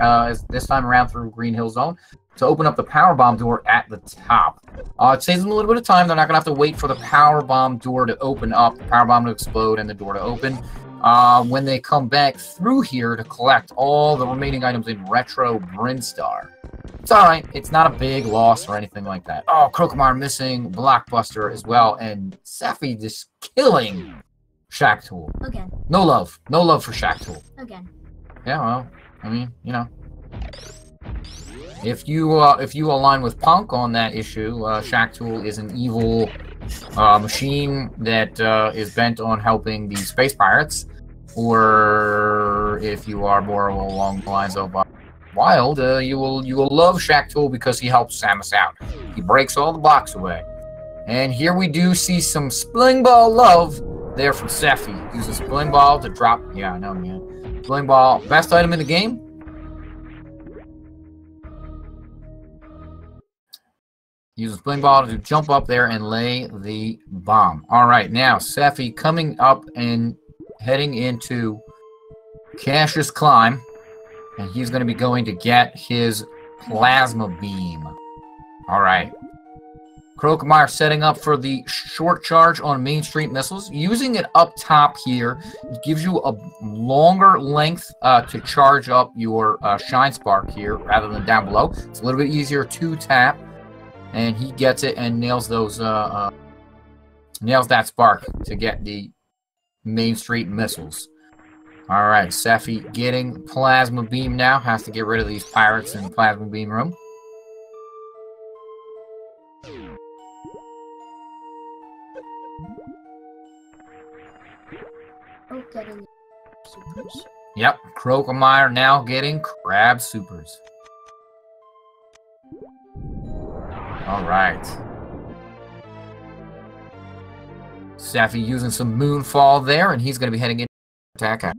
this time around through Green Hill Zone, to open up the power bomb door at the top. It saves them a little bit of time. They're not going to have to wait for the power bomb door to open up, the power bomb to explode, and the door to open. When they come back through here to collect all the remaining items in Retro Brinstar. It's alright, it's not a big loss or anything like that. Oh, Croakomire missing Blockbuster as well, and Sephi just killing Shaq-Tool. Again. No love for Shaq-Tool. Again. Yeah, well, I mean, you know. If you align with Punk on that issue, Shaq-Tool is an evil machine that is bent on helping the space pirates. Or if you are more along the lines of Wild, you will love Shaq-Tool because he helps Samus out. He breaks all the blocks away. And here we do see some Spling Ball love there from Sephi. Uses Spling Ball to drop. Yeah, I know, man. Spling Ball, best item in the game. Uses Spling Ball to jump up there and lay the bomb. All right, now Sephi coming up and heading into Cash's Climb. And he's going to be going to get his Plasma Beam. All right. Croakomire setting up for the short charge on Main Street missiles. Using it up top here, it gives you a longer length to charge up your Shine Spark here rather than down below. It's a little bit easier to tap. And he gets it and nails those nails that spark to get the Main Street missiles. All right, Sephi getting Plasma Beam now. Has to get rid of these pirates in the Plasma Beam room. Oh, getting supers. Yep, Croakomire now getting Crab Supers. All right. Sephi using some Moonfall there, and he's going to be heading in attack. What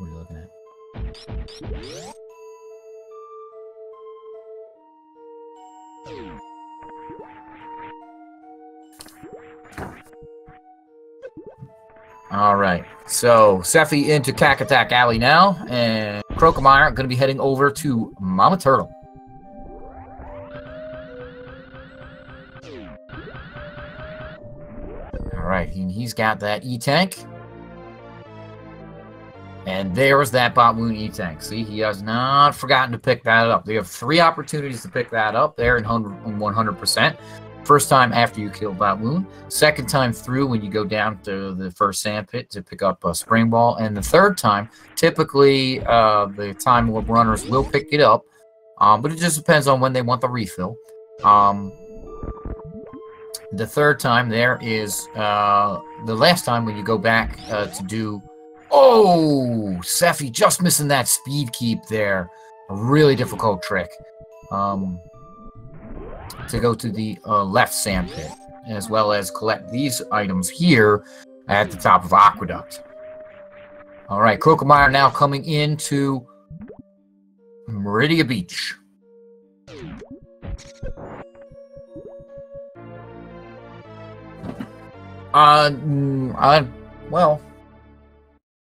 are you looking at? All right, so Sephi into Cack-Attack Alley now, and Croakomire going to be heading over to Mama Turtle. All right, he's got that E-Tank. And there's that Botwoon E-Tank. See, he has not forgotten to pick that up. They have 3 opportunities to pick that up there in 100%. First time after you kill Botwoon. Second time through when you go down to the first sand pit to pick up a Spring Ball. And the third time, typically the time where runners will pick it up. But it just depends on when they want the refill. The third time there is the last time when you go back to do... Oh! Sephi just missing that speed keep there. a really difficult trick. To go to the left sand pit, as well as collect these items here at the top of Aqueduct. All right, Croakomire now coming into Meridia Beach. Well,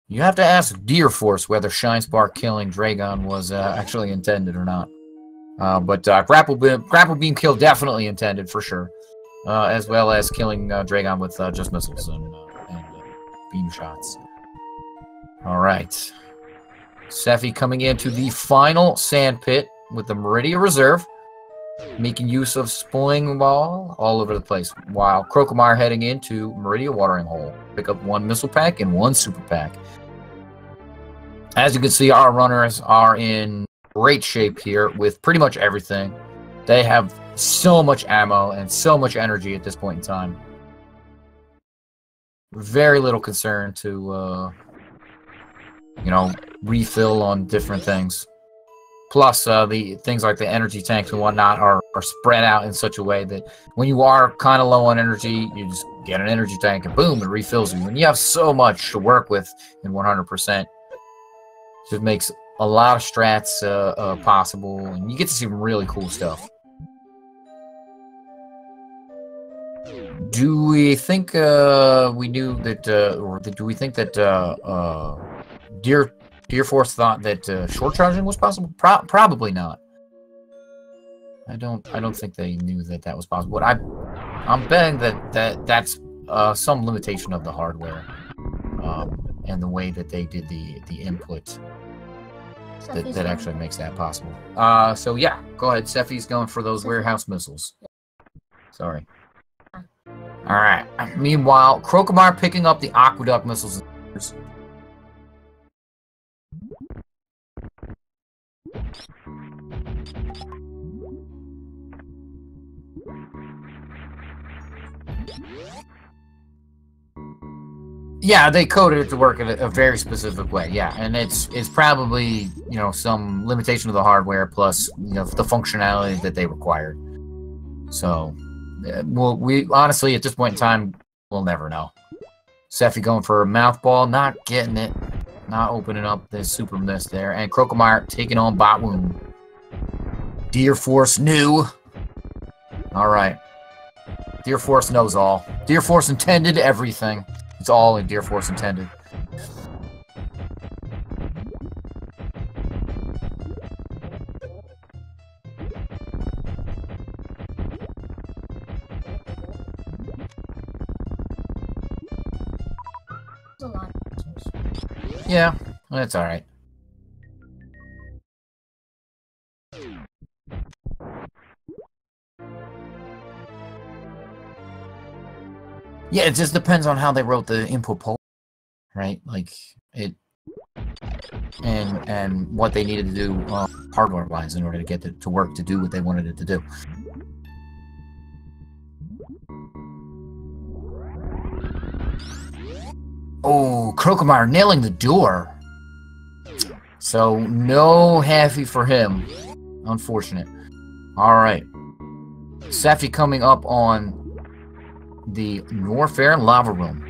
you have to ask Deer Force whether Shine Spark killing Dragon was actually intended or not. But Grapple Beam kill definitely intended for sure, as well as killing Dragon with just missiles and beam shots. All right, Sephi coming into the final sand pit with the Meridia Reserve, making use of Spling Ball all over the place, while Croakomire heading into Meridia Watering Hole. Pick up 1 missile pack and 1 super pack. As you can see, our runners are in great shape here with pretty much everything. They have so much ammo and so much energy at this point in time. Very little concern to, you know, refill on different things. Plus, the things like the energy tanks and whatnot are spread out in such a way that when you are kind of low on energy, you just get an energy tank and boom, it refills you. And you have so much to work with in 100%. It makes a lot of strats possible, and you get to see some really cool stuff. Do we think we knew that, or do we think that Deer Force thought that short charging was possible? Probably not. I don't think they knew that that was possible. But I'm betting that that's some limitation of the hardware and the way that they did the input. That actually makes that possible. So yeah, go ahead. Sephi's going for those warehouse missiles. Sorry. All right. Meanwhile, Croakomire picking up the Aqueduct missiles. Yeah, they coded it to work in a very specific way. Yeah, and it's probably, you know, some limitation of the hardware plus, you know, the functionality that they required. So, well, we honestly at this point in time we'll never know. Sephi going for a mouth ball, not getting it, not opening up this super miss there, and Croakomire taking on Bot Wound. Deer Force knew. All right, Deer Force knows all. Deer Force intended everything. It's all in Deer Force intended. Yeah, that's all right. Yeah, it just depends on how they wrote the input poll, right? Like it, and what they needed to do hardware-wise in order to get it to work to do what they wanted it to do. Oh, Croakomire nailing the door. So no Haffy for him. Unfortunate. All right. Sephi coming up on the Norfair Lava Room.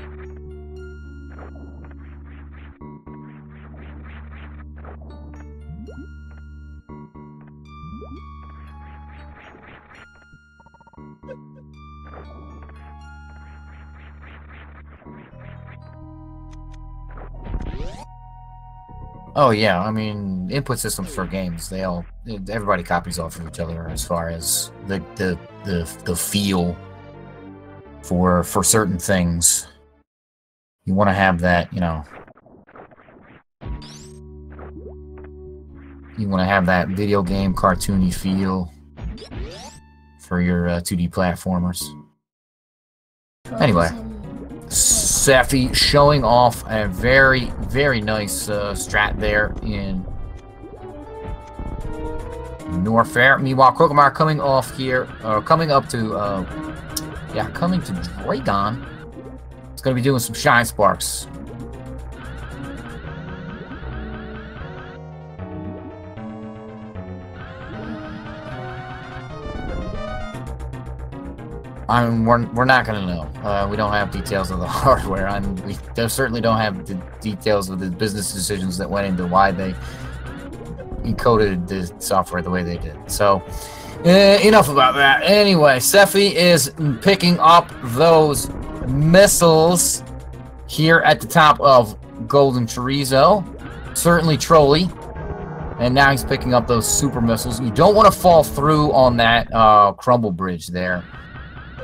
Oh yeah, I mean, input systems for games, everybody copies off of each other as far as the feel for certain things. You want to have that, you know, you want to have that video game cartoony feel for your 2D platformers. Anyway, Sephi showing off a very, very nice strat there in Norfair. Meanwhile, Croakomire coming off here, coming up to, coming to Dragon. It's going to be doing some Shine Sparks. We're not gonna know. We don't have details of the hardware, and we certainly don't have the details of the business decisions that went into why they encoded the software the way they did. So, enough about that. Anyway, Sephi is picking up those missiles here at the top of Golden Chorizo. Certainly Trolley. And now he's picking up those super missiles. You don't want to fall through on that crumble bridge there.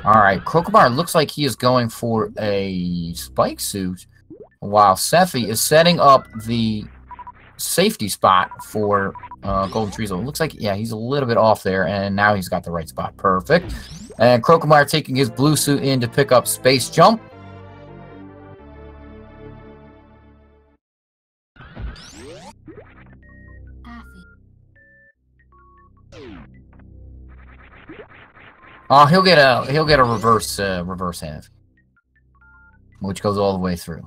Alright, Croakomire looks like he is going for a spike suit, while Sephi is setting up the safety spot for Golden Chorizo. It looks like, yeah, he's a little bit off there, and now he's got the right spot. Perfect. And Croakomire taking his blue suit in to pick up Space Jump. Oh, he'll get a reverse half, which goes all the way through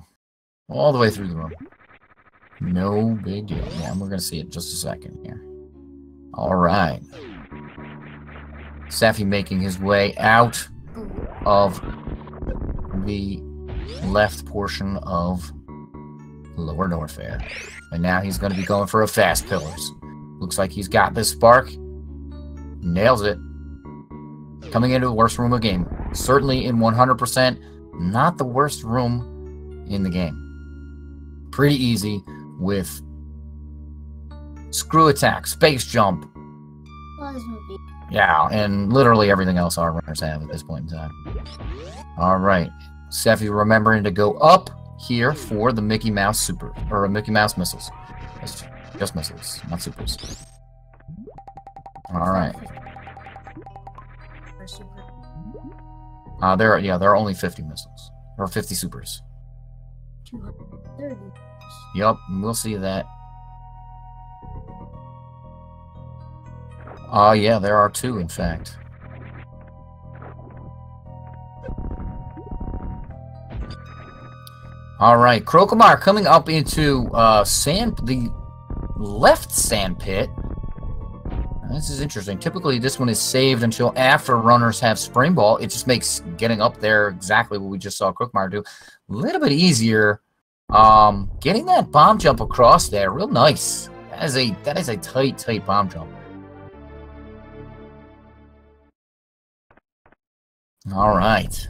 the room. No big deal. Yeah, we're gonna see it in just a second here. All right, Sephi making his way out of the left portion of Lower Norfair, and now he's gonna be going for a fast pillars. Looks like he's got this spark. Nails it. Coming into the worst room of the game. Certainly in 100%, not the worst room in the game. Pretty easy with screw attack, space jump. Yeah, and literally everything else our runners have at this point in time. Alright. Sephi remembering to go up here for the Mickey Mouse super, or Mickey Mouse missiles. Just missiles, not supers. Alright. There are only 50 missiles. Or 50 supers. 230. Yup, we'll see that. Yeah, there are 2, in fact. Alright, Croakomire coming up into the left sand pit. This is interesting. Typically, this one is saved until after runners have Spring Ball. It just makes getting up there exactly what we just saw Croakomire do a little bit easier. Getting that bomb jump across there, real nice. That is a tight bomb jump. All right.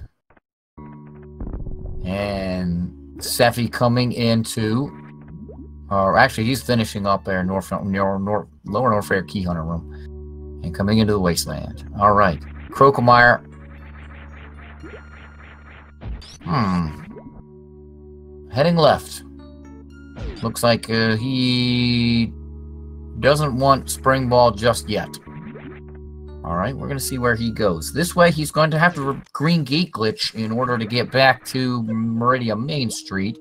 And Sephi coming into... Or actually, he's finishing up there Lower Norfair Key Hunter room. And coming into the Wasteland. Alright. Croakomire. Heading left. Looks like he doesn't want Spring Ball just yet. Alright, we're going to see where he goes. This way, he's going to have to green gate glitch in order to get back to Meridia Main Street.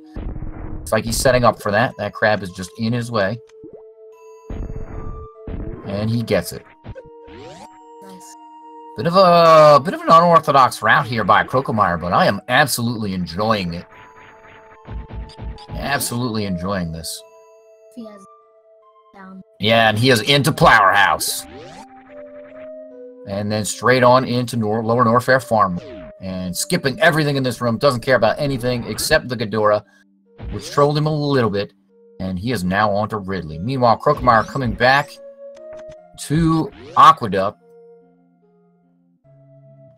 It's like he's setting up for that. That crab is just in his way. And he gets it. Nice. Bit of an unorthodox route here by Croakomire, but I am absolutely enjoying it. Absolutely enjoying this. He has down. Yeah, and he is into Plower House. And then straight on into Lower Norfair Farm. And skipping everything in this room. Doesn't care about anything except the Ghidorah, which trolled him a little bit. And he is now on to Ridley. Meanwhile, Croakomire coming back to Aqueduct.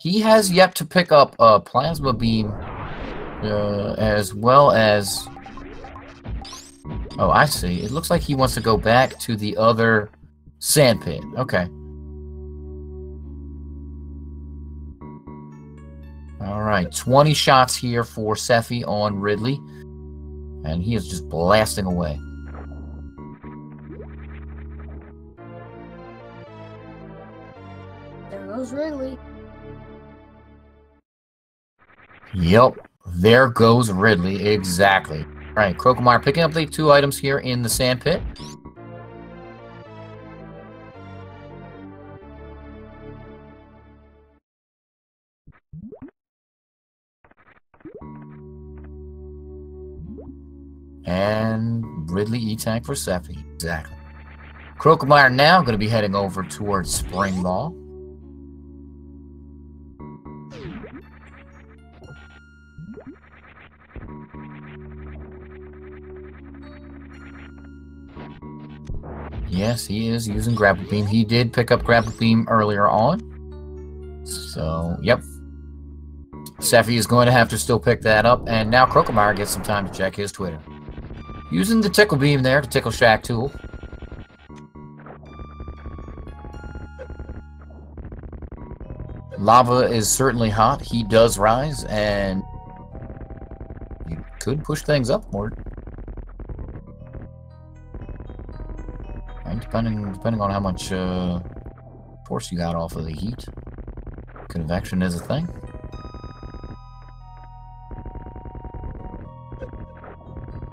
He has yet to pick up a Plasma Beam, as well as... Oh, I see. It looks like he wants to go back to the other sand pit. Okay. Alright, 20 shots here for Sephi on Ridley. And he is just blasting away. There goes Ridley. Yep, there goes Ridley. Exactly. Alright, Croakomire picking up the 2 items here in the sand pit. And Ridley E-Tank for Sephi. Exactly. Croakomire now going to be heading over towards Spring Ball. Yes, he is using Grapple Beam. He did pick up Grapple Beam earlier on. So, yep. Seffi is going to have to still pick that up, and now Croakomire gets some time to check his Twitter. Using the Tickle Beam there to tickle Shack Tool. Lava is certainly hot. He does rise, and you could push things up more. Right, depending on how much force you got off of the heat. Convection is a thing.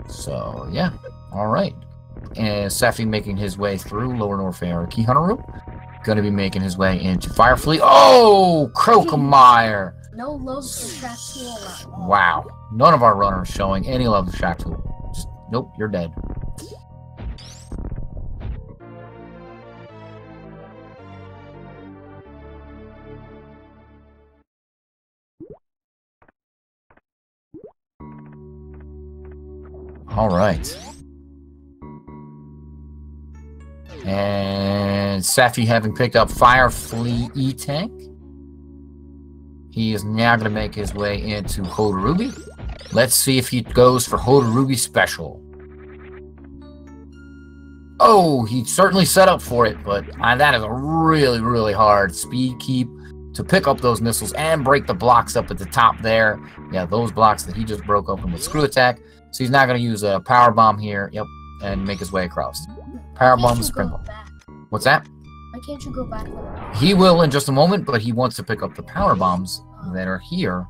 So, yeah. Alright. And Seffi making his way through Lower Norfair Key Hunter Room. Going to be making his way into Fire Fleet. Oh! Croakomire! No love for Shack Tool at all. Wow. None of our runners showing any love for Shack Tool. Just, nope, you're dead. All right. And Seffi having picked up Fire Fleet E-Tank. He is now going to make his way into Hodarubi. Let's see if he goes for Hodarubi Special. Oh, he certainly set up for it, but that is a really, really hard speed keep to pick up those missiles and break the blocks up at the top there. Yeah, those blocks that he just broke open with Screw Attack. So he's not going to use a Power Bomb here, yep, and make his way across. Power Bomb, Spring Bomb. What's that? Why can't you go back? He will in just a moment, but he wants to pick up the Power Bombs that are here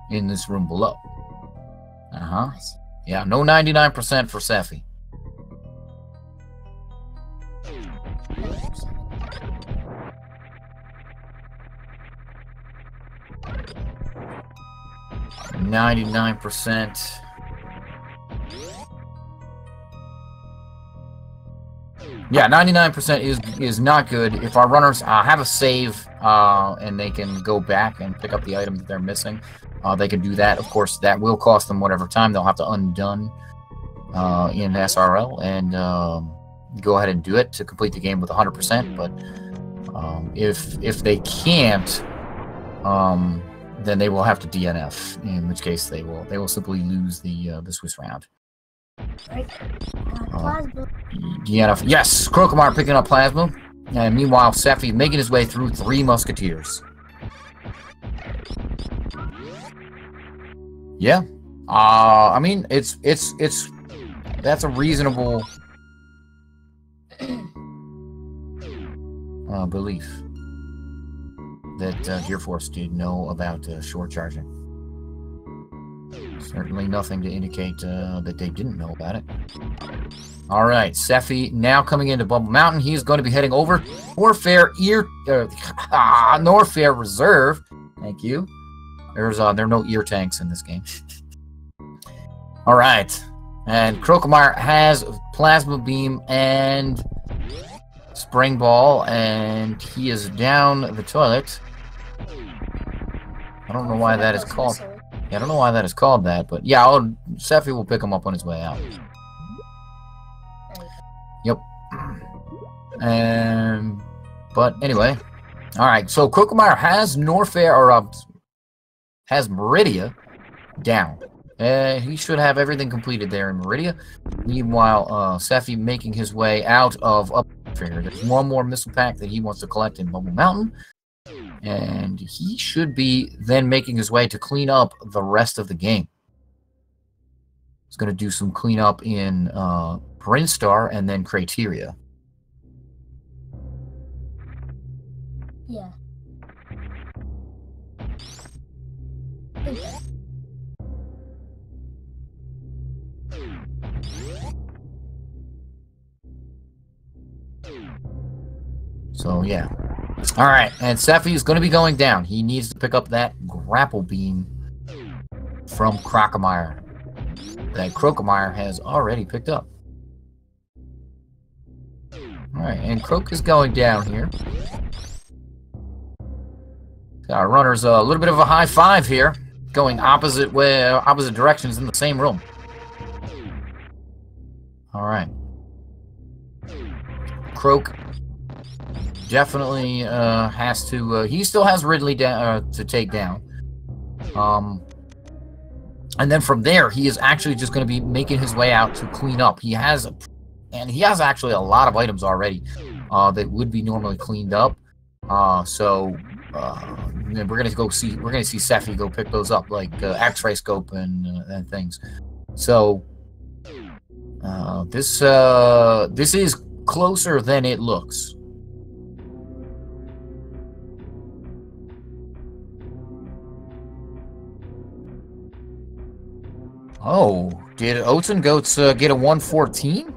in this room below. Uh-huh. Yeah, no 99% for Seffi. %. Yeah, 99% is not good. If our runners have a save and they can go back and pick up the items that they're missing, they can do that. Of course, that will cost them whatever time. They'll have to undone in SRL and go ahead and do it to complete the game with 100%. But if they can't, then they will have to DNF. In which case, they will simply lose the Swiss round. Right. Plasma. DNF. Yes, Croakomire picking up Plasma. And meanwhile, Seffi making his way through 3 Musketeers. Yeah. I mean, it's that's a reasonable belief that Gear Force did know about short charging. Certainly nothing to indicate that they didn't know about it. All right, Seffi now coming into Bumble Mountain. He's going to be heading over Norfair Norfair Reserve. Thank you. There are no ear tanks in this game. All right, and Croakomire has Plasma Beam and Spring Ball, and he is down the toilet. I don't know why that is called. Yeah, I don't know why that is called that, but yeah, Seffi will pick him up on his way out. Yep. But anyway, all right. So Croakomire has Norfair has Meridia down. He should have everything completed there in Meridia. Meanwhile, Seffi making his way out of Upfair. There's one more missile pack that he wants to collect in Bumble Mountain. And he should be then making his way to clean up the rest of the game. He's going to do some cleanup in Brinstar and then Criteria. Yeah. So, yeah. All right, and Seffi is going to be going down. He needs to pick up that grapple beam from Croakomire that Croakomire has already picked up. All right, and Croak is going down here. Our runner's a little bit of a high five here, going opposite directions in the same room. All right. Croak definitely has to... he still has Ridley to take down. And then from there, he is actually just going to be making his way out to clean up. He has actually a lot of items already that would be normally cleaned up. So we're going to see Sephi go pick those up, like X-ray scope and things. So this is closer than it looks. Oh, did Oats and Goats get a 114?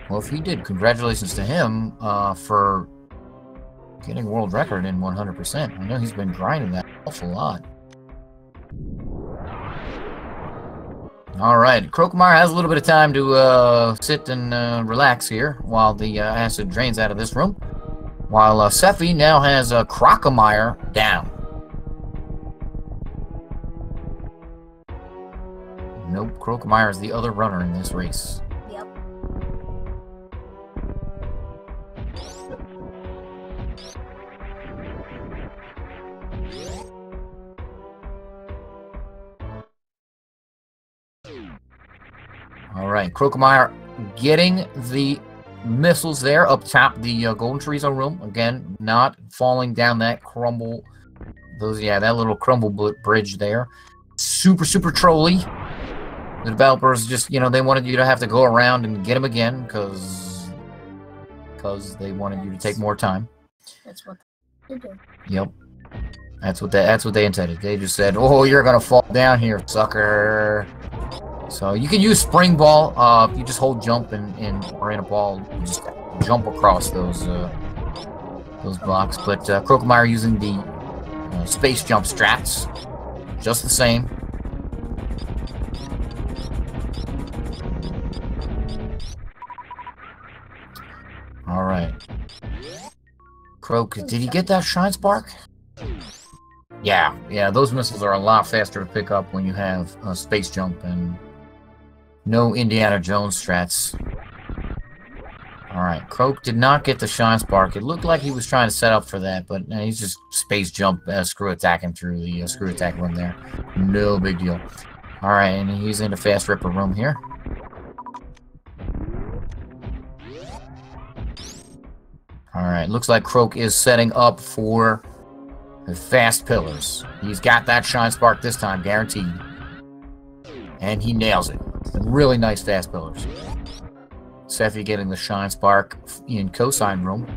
Well, if he did, congratulations to him for getting world record in 100%. I know he's been grinding that an awful lot. All right, Croakomire has a little bit of time to sit and relax here while the acid drains out of this room. While Sephi now has Croakomire down. Nope, Croakomire is the other runner in this race. Yep. All right, Croakomire getting the missiles there up top the Golden Chorizo room. Again, not falling down that crumble. That little crumble bridge there. Super trolly. The developers just, they wanted you to have to go around and get them again because they wanted you to take more time. That's what they do. Yep. That's what they intended. They just said, "Oh, you're gonna fall down here, sucker." So you can use spring ball. You just hold jump or in a ball, you just jump across those blocks. But Croakomire using the space jump strats, just the same. All right. Croak, did he get that Shine Spark? Yeah, those missiles are a lot faster to pick up when you have space jump and no Indiana Jones strats. All right, Croak did not get the Shine Spark. It looked like he was trying to set up for that, but he's just space jump, screw attacking through the screw attack room there. No big deal. All right, and he's in the Fast Ripper room here. Alright, looks like Croak is setting up for the fast pillars. He's got that Shine Spark this time, guaranteed. And he nails it. Really nice fast pillars. Sephi getting the Shine Spark in Cosine room.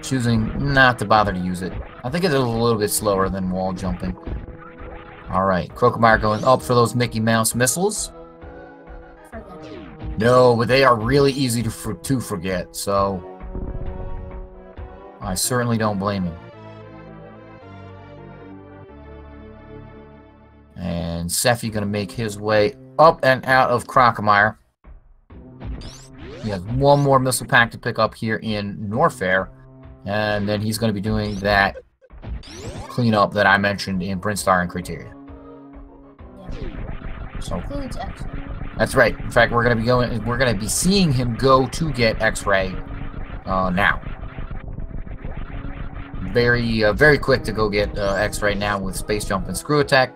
Choosing not to bother to use it. I think it's a little bit slower than wall jumping. Alright, Croakomire going up for those Mickey Mouse missiles. No, but they are really easy to forget, so I certainly don't blame him. And Sephi going to make his way up and out of Croakomire. He has one more missile pack to pick up here in Norfair, and then he's going to be doing that cleanup that I mentioned in Brinstar and Criteria. Yeah. So. Includes X-ray. That's right. In fact, we're gonna be seeing him go to get X-ray now. Very quick to go get X-ray now with space jump and screw attack.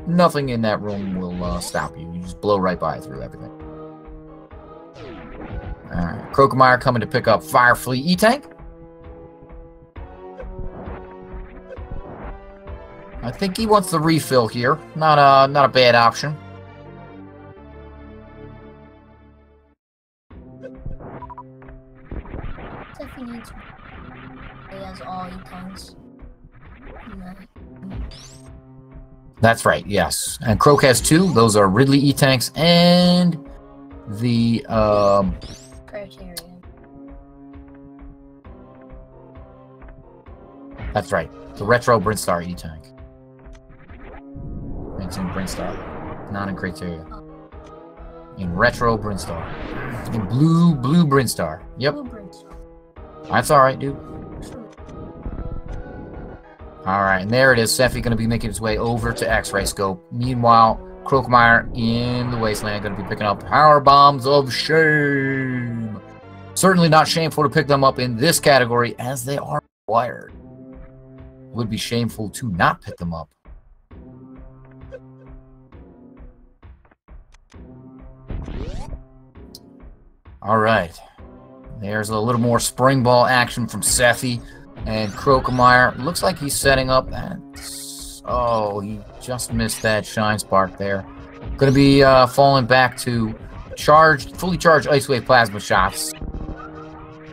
Nothing in that room will stop you. You just blow right by through everything. All right, Croakomire coming to pick up Firefleet E-Tank. I think he wants the refill here. Not a bad option. He has all E-tanks. That's right, yes. And Croak has two. Those are Ridley E-Tanks and the Criterion. That's right. The Retro Brinstar E-Tank. It's in Brinstar. Not in Criteria. In Retro Brinstar. In Blue Brinstar. Yep. Blue Brinstar. That's alright, dude. Alright, and there it is. Sephi going to be making his way over to X-Ray Scope. Meanwhile, Croakomire in the wasteland going to be picking up power bombs of shame. Certainly not shameful to pick them up in this category, as they are required. It would be shameful to not pick them up. All right. There's a little more spring ball action from Sephi and Croakomire. Looks like he's setting up. Oh, he just missed that shine spark there. Going to be falling back to fully charged Ice Wave plasma shots.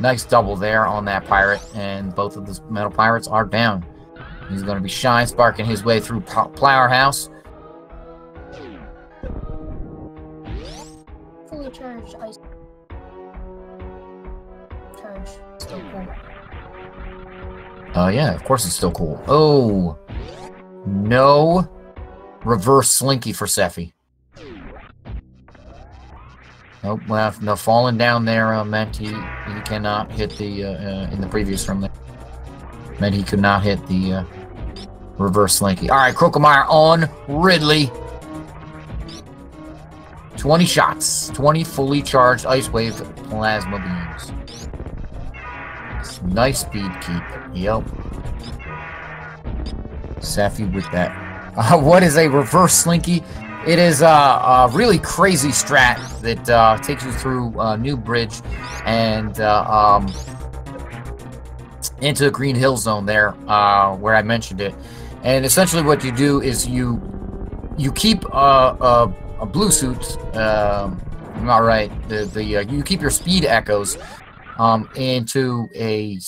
Nice double there on that pirate, and both of the metal pirates are down. He's going to be shine sparking his way through Powerhouse. Fully charged ice. Charge. Still cool. Yeah, of course it's still cool. Oh, no. Reverse slinky for Sephi. Nope, well, no, falling down there meant he cannot hit the, in the previous room there. Meant he could not hit the reverse slinky. All right, Croakomire on Ridley. 20 shots. 20 fully charged Ice Wave plasma beams. Nice speed keep. Yep. Sephi with that. What is a reverse slinky? It is a really crazy strat that takes you through a new bridge and into the Green Hill Zone there, where I mentioned it. And essentially what you do is you keep a blue suit, I'm not right, you keep your speed echoes into a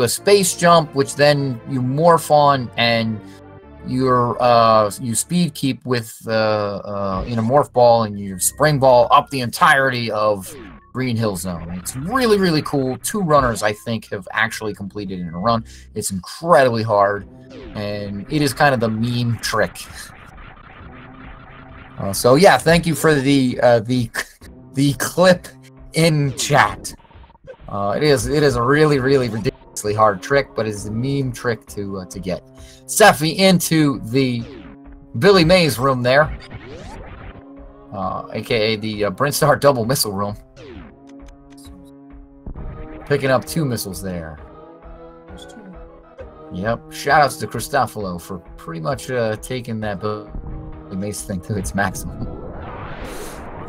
space jump, which then you morph on, and you speed keep with in a morph ball, and you spring ball up the entirety of Green Hill Zone. It's really, really cool. 2 runners, I think, have actually completed in a run. It's incredibly hard, and it is kind of the meme trick. So yeah, thank you for the clip in chat. It is a really, really ridiculously hard trick, but it's a meme trick to get. Sephi into the Billy Mays room there, aka the Brinstar double missile room. Picking up 2 missiles there. Yep. Shoutouts to Cristofalo for pretty much taking that Billy Mays thing to its maximum.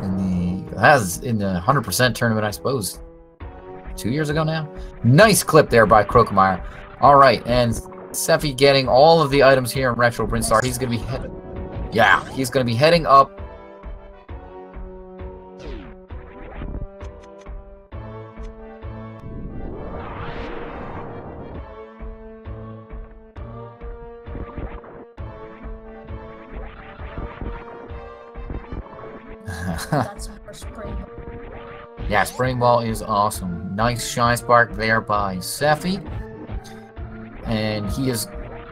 In the 100% tournament, I suppose. 2 years ago now. Nice clip there by Croakomire. All right, and Sephi getting all of the items here in Retro Brinstar. He's gonna be he's gonna be heading up. That's more spring. Yeah, spring ball is awesome. Nice shine spark there by Sephi. And he is,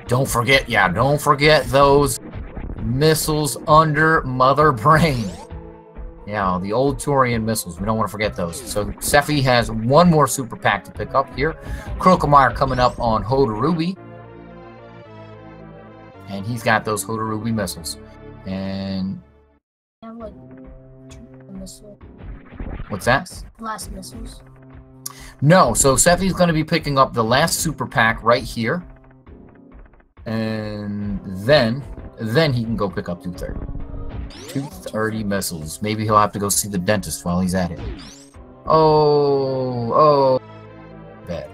don't forget those missiles under Mother Brain. Yeah, the old Turian missiles. We don't want to forget those. So Sephi has 1 more super pack to pick up here. Croakomire coming up on Hodarubi. And he's got those Hodarubi missiles. And I have like 2 missiles. What's that? Last missiles. No, so Sephi's going to be picking up the last super pack right here. And then he can go pick up 230. 230 missiles. Maybe he'll have to go see the dentist while he's at it. Oh, bad.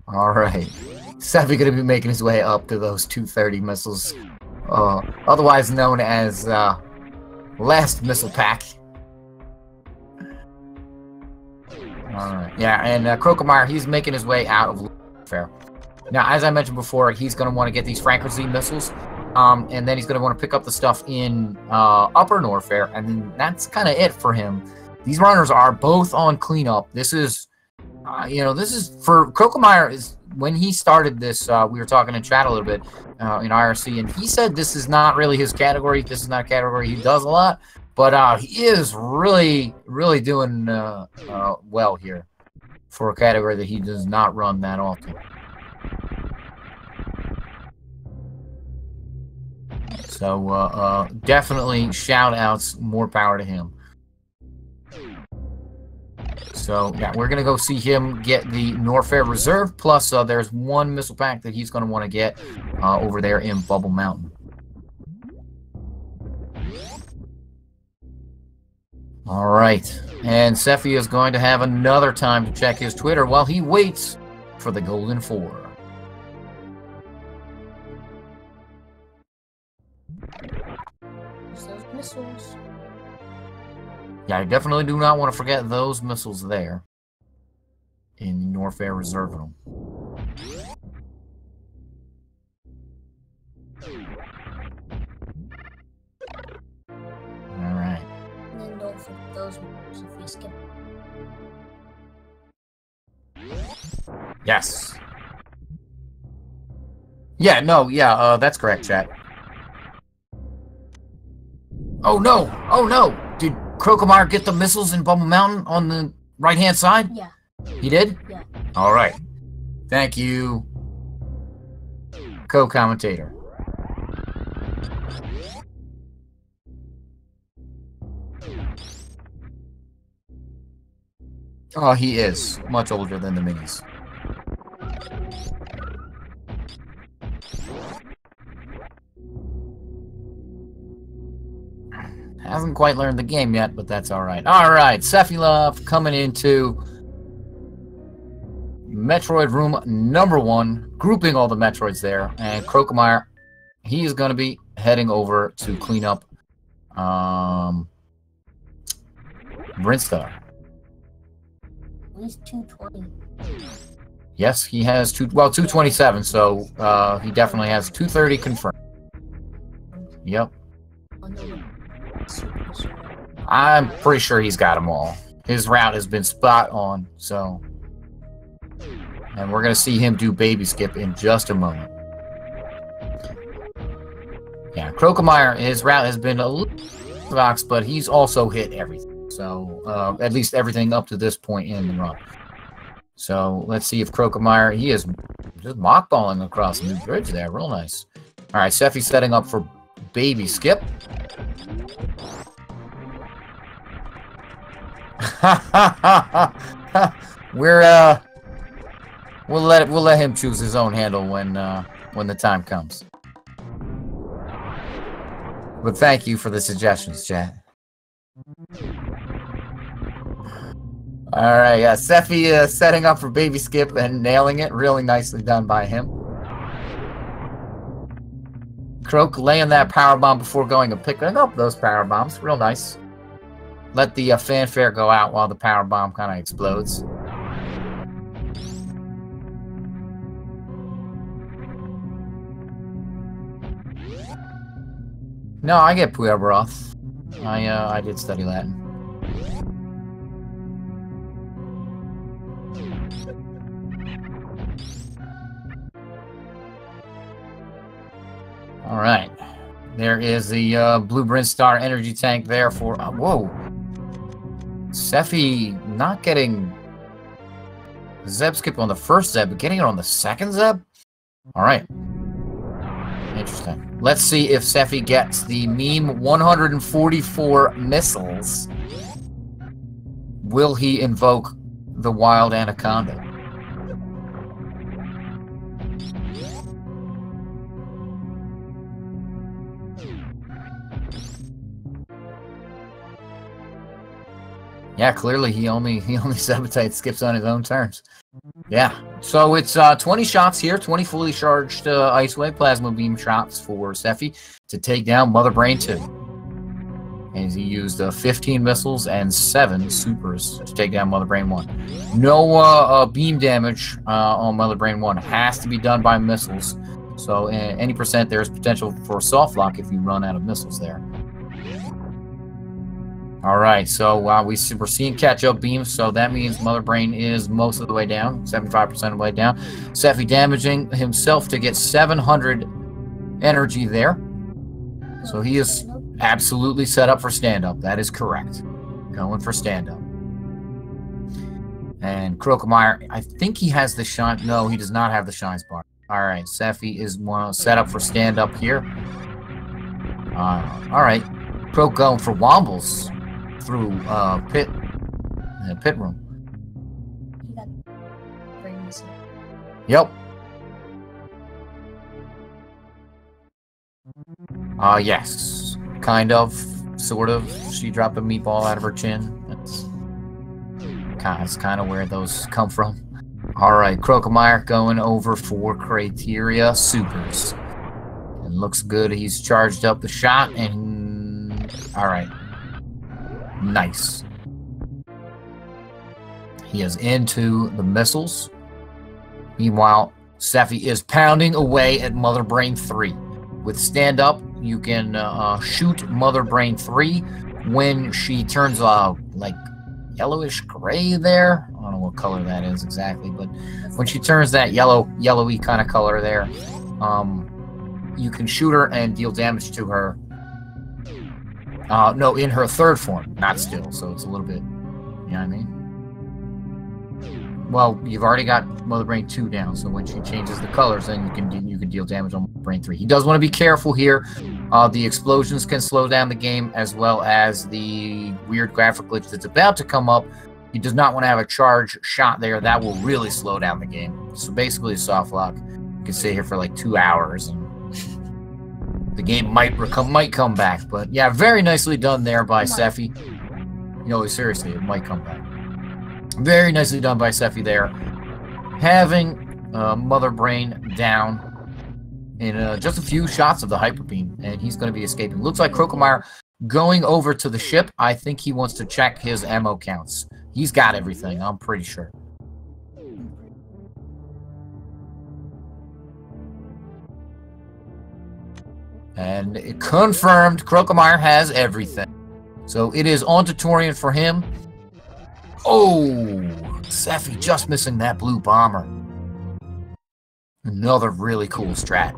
All right. Sephi going to be making his way up to those 230 missiles, otherwise known as last missile pack. All right. Yeah, and Croakomire, he's making his way out of Fair. Now, as I mentioned before, he's going to want to get these Frankersy missiles, and then he's going to want to pick up the stuff in Upper Norfair, and then that's kind of it for him. These runners are both on cleanup. This is... this is for Croakomire. Is when he started this, we were talking in chat a little bit in IRC, and he said this is not really his category. This is not a category he does a lot. But he is really, really doing well here for a category that he does not run that often. So definitely shout outs, more power to him. So yeah, we're gonna go see him get the Norfair Reserve. Plus, there's one missile pack that he's gonna want to get over there in Bubble Mountain. All right, and Sephi is going to have another time to check his Twitter while he waits for the Golden 4. Those missiles. Yeah, I definitely do not want to forget those missiles there in Norfair Reserve Room. All right. And then don't forget those missiles if you skip. Yes. Yeah, no, yeah, that's correct, chat. Oh no! Oh no! Did Croakomire get the missiles in Bubble Mountain on the right-hand side? Yeah. He did? Yeah. Alright. Thank you, co-commentator. Oh, he is much older than the minis. Hasn't quite learned the game yet, but that's alright. Alright, Sephilov coming into Metroid room number 1, grouping all the Metroids there, and Croakomire, he is going to be heading over to clean up Brinstar. At least 220. Yes, he has 227, so he definitely has 230 confirmed. Yep. I'm pretty sure he's got them all. His route has been spot on, so... And we're going to see him do baby skip in just a moment. Yeah, Croakomire, his route has been a little box, but he's also hit everything. So, at least everything up to this point in the run. So, let's see if Croakomire, he is just mockballing across the new bridge there. Real nice. Alright, Sephi's setting up for baby skip. We'll let him choose his own handle when the time comes. But thank you for the suggestions, chat. All right, yeah, Sephi setting up for baby skip and nailing it, really nicely done by him. Croak laying that power bomb before going and picking up those power bombs, real nice. Let the fanfare go out while the power bomb kind of explodes. No, I get Puebroth. I did study Latin. All right, there is the Blue Brinstar energy tank there for. Whoa, Sephi not getting Zeb skip on the first Zeb, but getting it on the second Zeb. All right. Interesting. Let's see if Sephi gets the meme 144 missiles. Will he invoke the Wild Anaconda? Yeah, clearly he only sabotates skips on his own terms. Yeah, so it's 20 shots here, 20 fully charged Ice Wave Plasma Beam shots for Sephi to take down Mother Brain 2. And he used 15 missiles and 7 supers to take down Mother Brain 1. No beam damage on Mother Brain 1 has to be done by missiles. So any percent there's potential for soft lock if you run out of missiles there. All right, so we're seeing catch-up beams, so that means Mother Brain is most of the way down, 75% of the way down. Sephi damaging himself to get 700 energy there. So he is Absolutely set up for stand-up. That is correct. Going for stand-up. And Croakomire, I think he has the shine. No, he does not have the shine spot. All right, Seffi is set up for stand-up here. All right, Croak going for wobbles through pit room. Yep. Yes. Kind of. Sort of. She dropped a meatball out of her chin. That's kind of where those come from. Alright, Croakomire going over for criteria supers. And looks good. He's charged up the shot and... Alright. Nice. He is into the missiles. Meanwhile, Seffi is pounding away at Mother Brain 3. With stand up, you can shoot Mother Brain 3 when she turns like yellowish gray there. I don't know what color that is exactly, but when she turns that yellowy kind of color there, you can shoot her and deal damage to her. No, in her third form, not still. So it's a little bit, you know what I mean? Well, you've already got Mother Brain 2 down, so when she changes the colors, then you can deal damage on Mother Brain 3. He does want to be careful here. The explosions can slow down the game, as well as the weird graphic glitch that's about to come up. He does not want to have a charge shot there. That will really slow down the game. So basically, a soft lock. You can sit here for like 2 hours, and the game might come back. But yeah, very nicely done there by Seffi. No, seriously, it might come back. Very nicely done by Seffi there. Having Mother Brain down in just a few shots of the Hyper Beam, and he's going to be escaping. Looks like Croakomire going over to the ship. I think he wants to check his ammo counts. He's got everything, I'm pretty sure. And it confirmed Croakomire has everything. So it is on to Torian for him. Oh, Seffi just missing that blue bomber. Another really cool strat.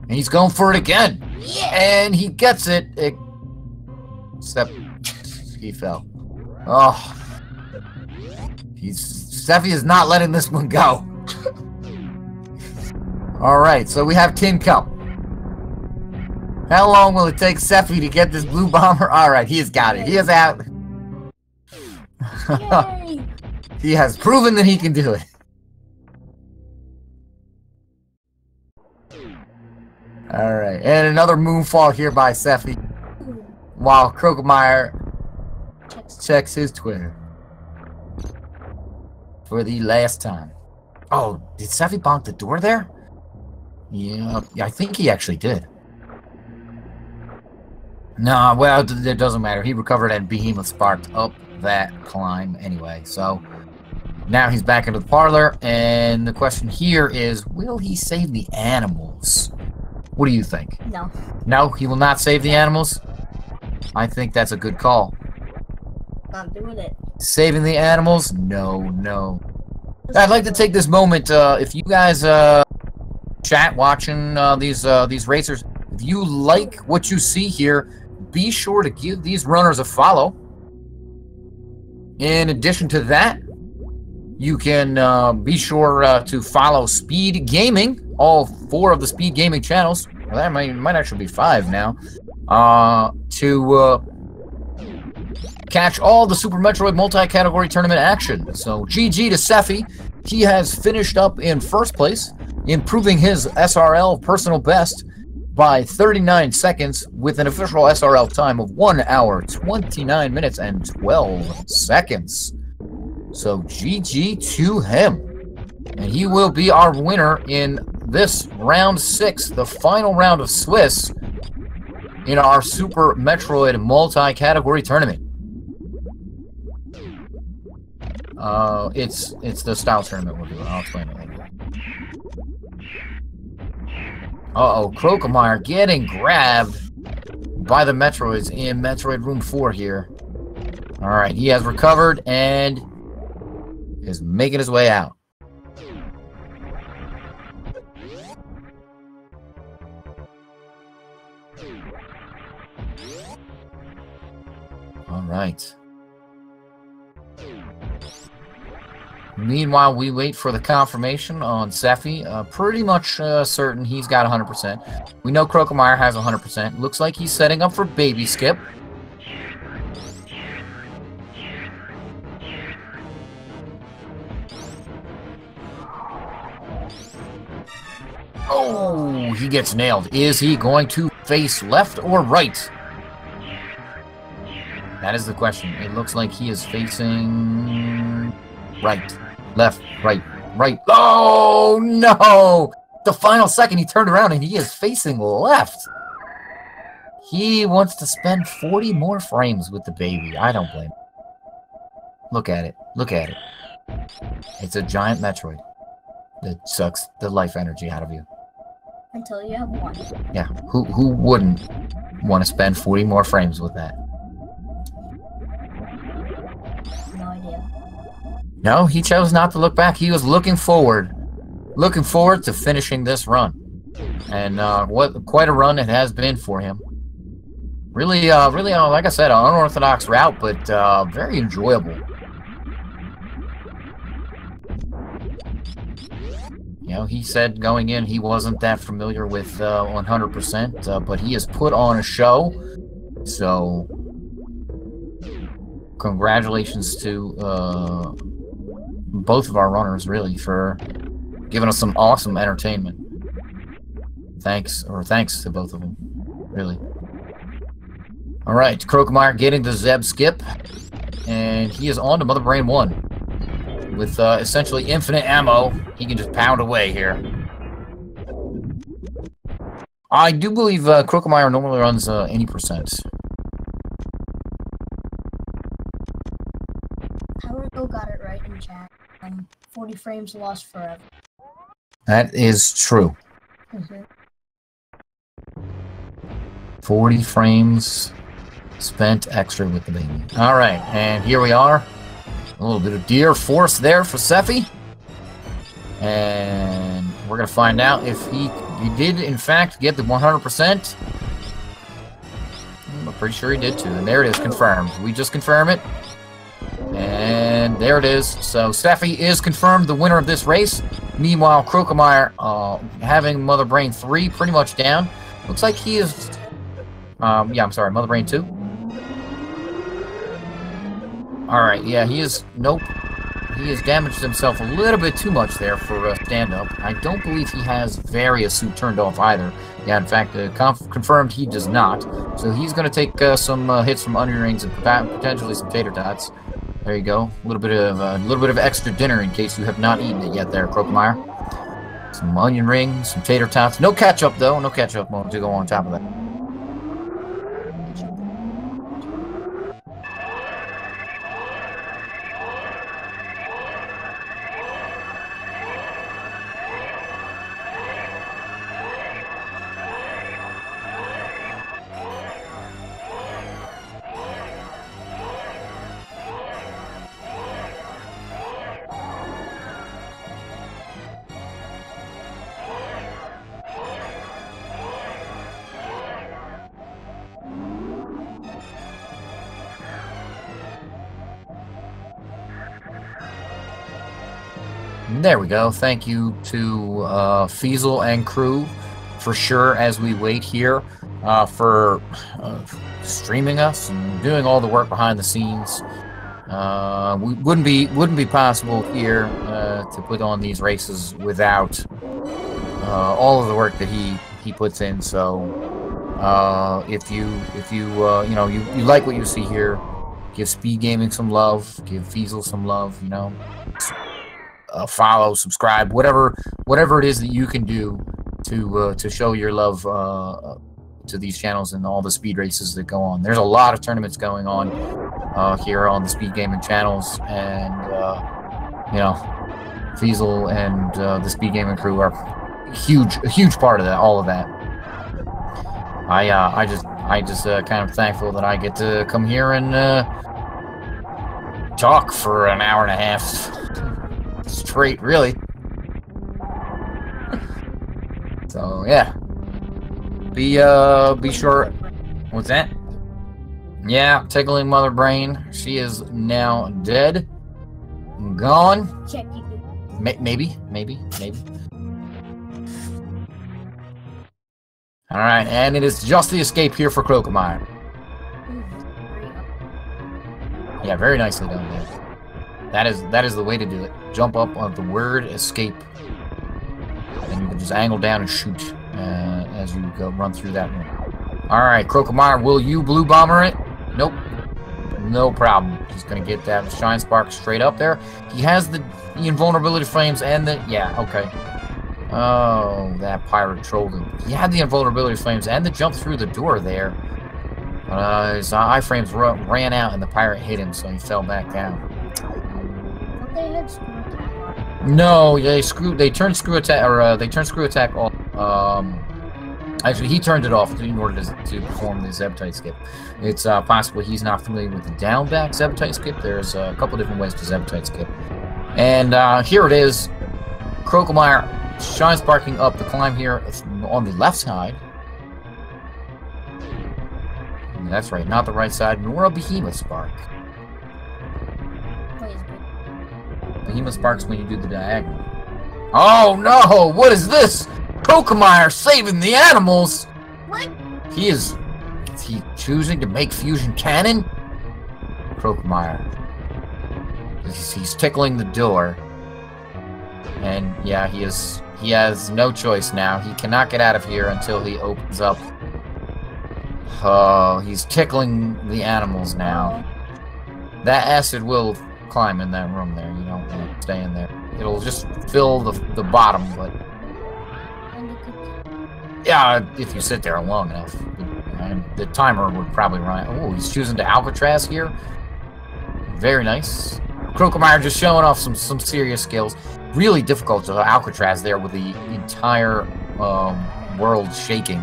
And he's going for it again. Yeah. And he gets it. Except he fell. Oh. Seffi is not letting this one go. Alright, so we have Tin Cup. How long will it take Seffi to get this blue bomber? Alright, he has got it. He is out. He has proven that he can do it. Alright, and another moonfall here by Seffi. While Croakomire checks his Twitter. For the last time. Oh, did Seffi bonk the door there? Yeah, I think he actually did. No, well, it doesn't matter. He recovered and Behemoth sparked up that climb anyway. So now he's back into the parlor, and the question here is, will he save the animals? What do you think? No. No, he will not save the animals? I think that's a good call. Not doing it. Saving the animals? No. I'd like to take this moment, if you guys chat watching these racers, if you like what you see here, be sure to give these runners a follow. In addition to that, you can be sure to follow Speed Gaming, all 4 of the Speed Gaming channels. Well, that might actually be 5 now. To catch all the Super Metroid multi-category tournament action. So GG to Seffi. He has finished up in first place, improving his SRL personal best by 39 seconds with an official SRL time of 1 hour, 29 minutes, and 12 seconds. So GG to him. And he will be our winner in this round 6, the final round of Swiss in our Super Metroid multi-category tournament. It's the style tournament we're doing. I'll explain it later. Uh-oh, Croakomire getting grabbed by the Metroids in Metroid Room 4 here. Alright, he has recovered and is making his way out. All right. Meanwhile, we wait for the confirmation on Sephi. Pretty much certain he's got 100%. We know Croakomire has 100%. Looks like he's setting up for baby skip. Oh, he gets nailed. Is he going to face left or right? That is the question. It looks like he is facing right, left, right, right. Oh, no! The final second, he turned around and he is facing left. He wants to spend 40 more frames with the baby. I don't blame him. Look at it. Look at it. It's a giant Metroid that sucks the life energy out of you. Until you have one. Yeah, who wouldn't want to spend 40 more frames with that? No idea. No, he chose not to look back. He was looking forward to finishing this run. And what quite a run it has been for him. Really, like I said, an unorthodox route, but very enjoyable. You know, he said going in he wasn't that familiar with 100%, but he has put on a show. So, congratulations to both of our runners, really, for giving us some awesome entertainment. Thanks to both of them, really. All right, Croakomire getting the Zeb skip, and he is on to Mother Brain 1. With essentially infinite ammo, he can just pound away here. I do believe Croakomire normally runs 80%. Haruko got it right in chat. 40 frames lost forever. That is true. 40 frames spent extra with the baby. All right, and here we are. A little bit of deer force there for Sephi. And we're going to find out if he did, in fact, get the 100%. I'm pretty sure he did, too. And there it is, confirmed. We just confirm it. And there it is. So Sephi is confirmed the winner of this race. Meanwhile, Croakomire, having Mother Brain 3 pretty much down. Looks like he is... yeah, I'm sorry, Mother Brain 2. Alright, yeah, he is... Nope. He has damaged himself a little bit too much there for stand-up. I don't believe he has Various suit turned off either. Yeah, in fact, confirmed he does not. So he's going to take some hits from onion rings and potentially some tater tots. There you go. A little bit of extra dinner in case you have not eaten it yet there, Croakomire. Some onion rings, some tater tots. No ketchup, though. No ketchup to go on top of that. There we go. Thank you to Feasel and crew for sure as we wait here for streaming us and doing all the work behind the scenes. We wouldn't be possible here to put on these races without all of the work that he puts in. So if you like what you see here, give Speed Gaming some love, give Feasel some love. You know. Follow, subscribe, whatever it is that you can do to show your love to these channels and all the speed races that go on. There's a lot of tournaments going on here on the Speed Gaming channels, and you know, Feasel and the Speed Gaming crew are a huge part of that. All of that. I just kind of thankful that I get to come here and talk for an hour and a half. Straight, really. So yeah, be sure. What's that? Yeah, tickling Mother Brain. She is now dead. Gone. Check you. Maybe. Alright, and it is just the escape here for Croakomire. Yeah, very nicely done there. That is the way to do it. Jump up on the word escape. And you can just angle down and shoot as you go run through that room. Alright, Croakomire, will you blue bomber it? Nope. No problem. He's gonna get that Shine Spark straight up there. He has the invulnerability frames and the... Yeah, okay. Oh, that pirate trolled him. He had the invulnerability frames and the jump through the door there. His iframes ran out and the pirate hit him, so he fell back down. They had screw attack. No, they turned screw attack off. Actually, he turned it off in order to perform the Zebtite skip. It's possible he's not familiar with the down back Zebtite skip. There's a couple different ways to Zebtite skip. And here it is. Croakomire Shine Sparking up the climb here on the left side. And that's right, not the right side, nor a Behemoth Spark. Behemoth Sparks when you do the diagonal. Oh no! What is this? Croakomire saving the animals! What? Is he choosing to make fusion cannon? Croakomire. He's tickling the door. And yeah, he has no choice now. He cannot get out of here until he opens up. Oh, he's tickling the animals now. That acid will climb in that room there. You don't want to stay in there. It'll just fill the bottom, but... Yeah, if you sit there long enough. The timer would probably run. Oh, he's choosing to Alcatraz here. Very nice. Croakomire just showing off some serious skills. Really difficult to Alcatraz there with the entire world shaking.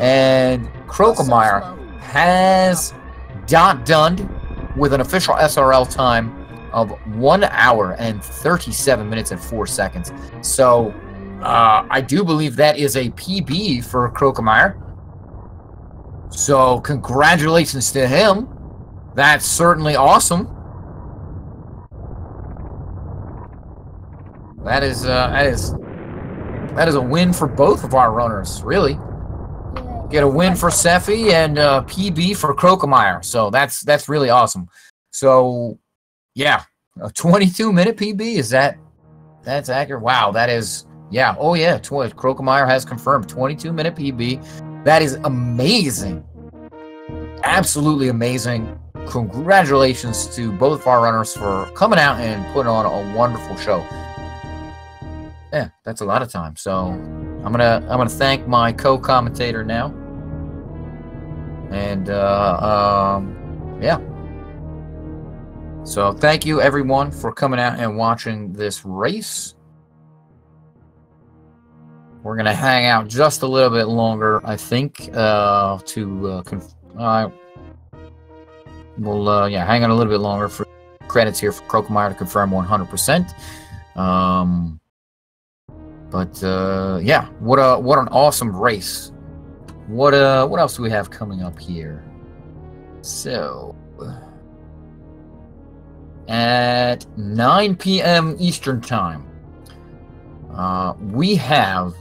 And Croakomire has done with an official SRL time of 1 hour and 37 minutes and 4 seconds. So I do believe that is a PB for Croakomire. So congratulations to him. That's certainly awesome. That is a win for both of our runners, really. Yeah. Get a win for Sephi and PB for Croakomire. So that's really awesome. So yeah, a 22-minute PB, that's accurate? Wow, that is, yeah. Oh yeah, Croakomire has confirmed 22-minute PB. That is amazing. Absolutely amazing. Congratulations to both of our runners for coming out and putting on a wonderful show. Yeah, that's a lot of time. So I'm gonna thank my co-commentator now. And yeah. So thank you everyone for coming out and watching this race. We're gonna hang out just a little bit longer, I think, we'll hang on a little bit longer for credits here for Croakomire to confirm 100%. But yeah, what an awesome race. What else do we have coming up here? So at 9 p.m. Eastern Time, we have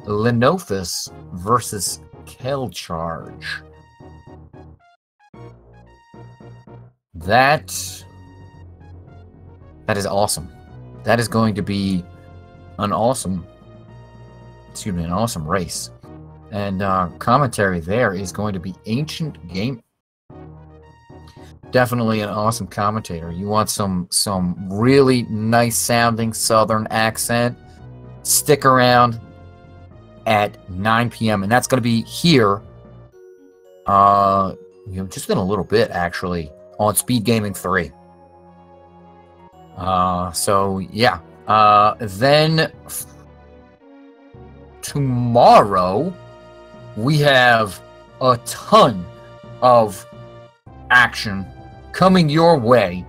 Lenophis versus Kelcharge. That is awesome. That is going to be an awesome race. And commentary there is going to be Ancient Game. Definitely an awesome commentator. You want some really nice sounding Southern accent? Stick around at 9 p.m. and that's going to be here. Just in a little bit actually on Speed Gaming 3. So yeah. Then tomorrow we have a ton of action coming your way.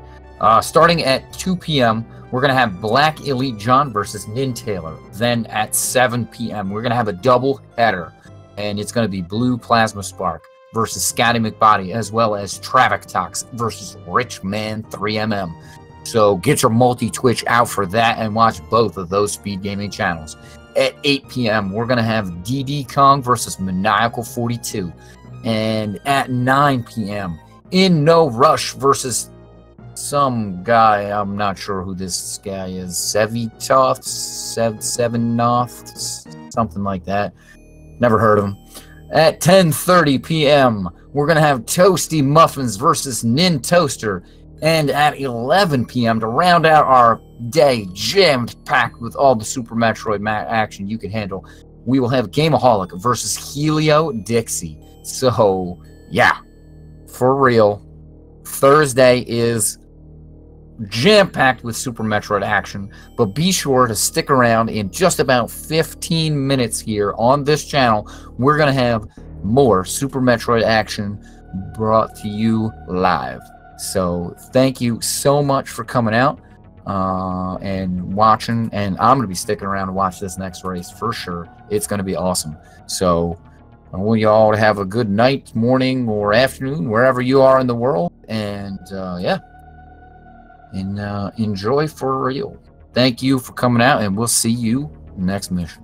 Starting at 2 p.m., we're going to have Black Elite John versus Nin Taylor. Then at 7 p.m., we're going to have a double header, and it's going to be Blue Plasma Spark versus Scotty McBody, as well as Travic Tox versus Richman 3MM. So get your multi-Twitch out for that and watch both of those speed gaming channels. At 8 p.m., we're going to have DD Kong versus Maniacal 42. And at 9 p.m., In No Rush versus some guy, I'm not sure who this guy is, Sevitoth, Sevenoth, something like that. Never heard of him. At 10:30 p.m., we're going to have Toasty Muffins versus Nin Toaster. And at 11 p.m., to round out our day, jammed-packed with all the Super Metroid action you can handle, we will have Gameaholic versus Helio Dixie. So, yeah, for real, Thursday is jam-packed with Super Metroid action, but be sure to stick around. In just about 15 minutes here on this channel, we're going to have more Super Metroid action brought to you live. So thank you so much for coming out and watching, and I'm going to be sticking around to watch this next race for sure. It's going to be awesome. So I want you all to have a good night, morning, or afternoon, wherever you are in the world, and yeah, and enjoy for real. Thank you for coming out, and we'll see you next mission.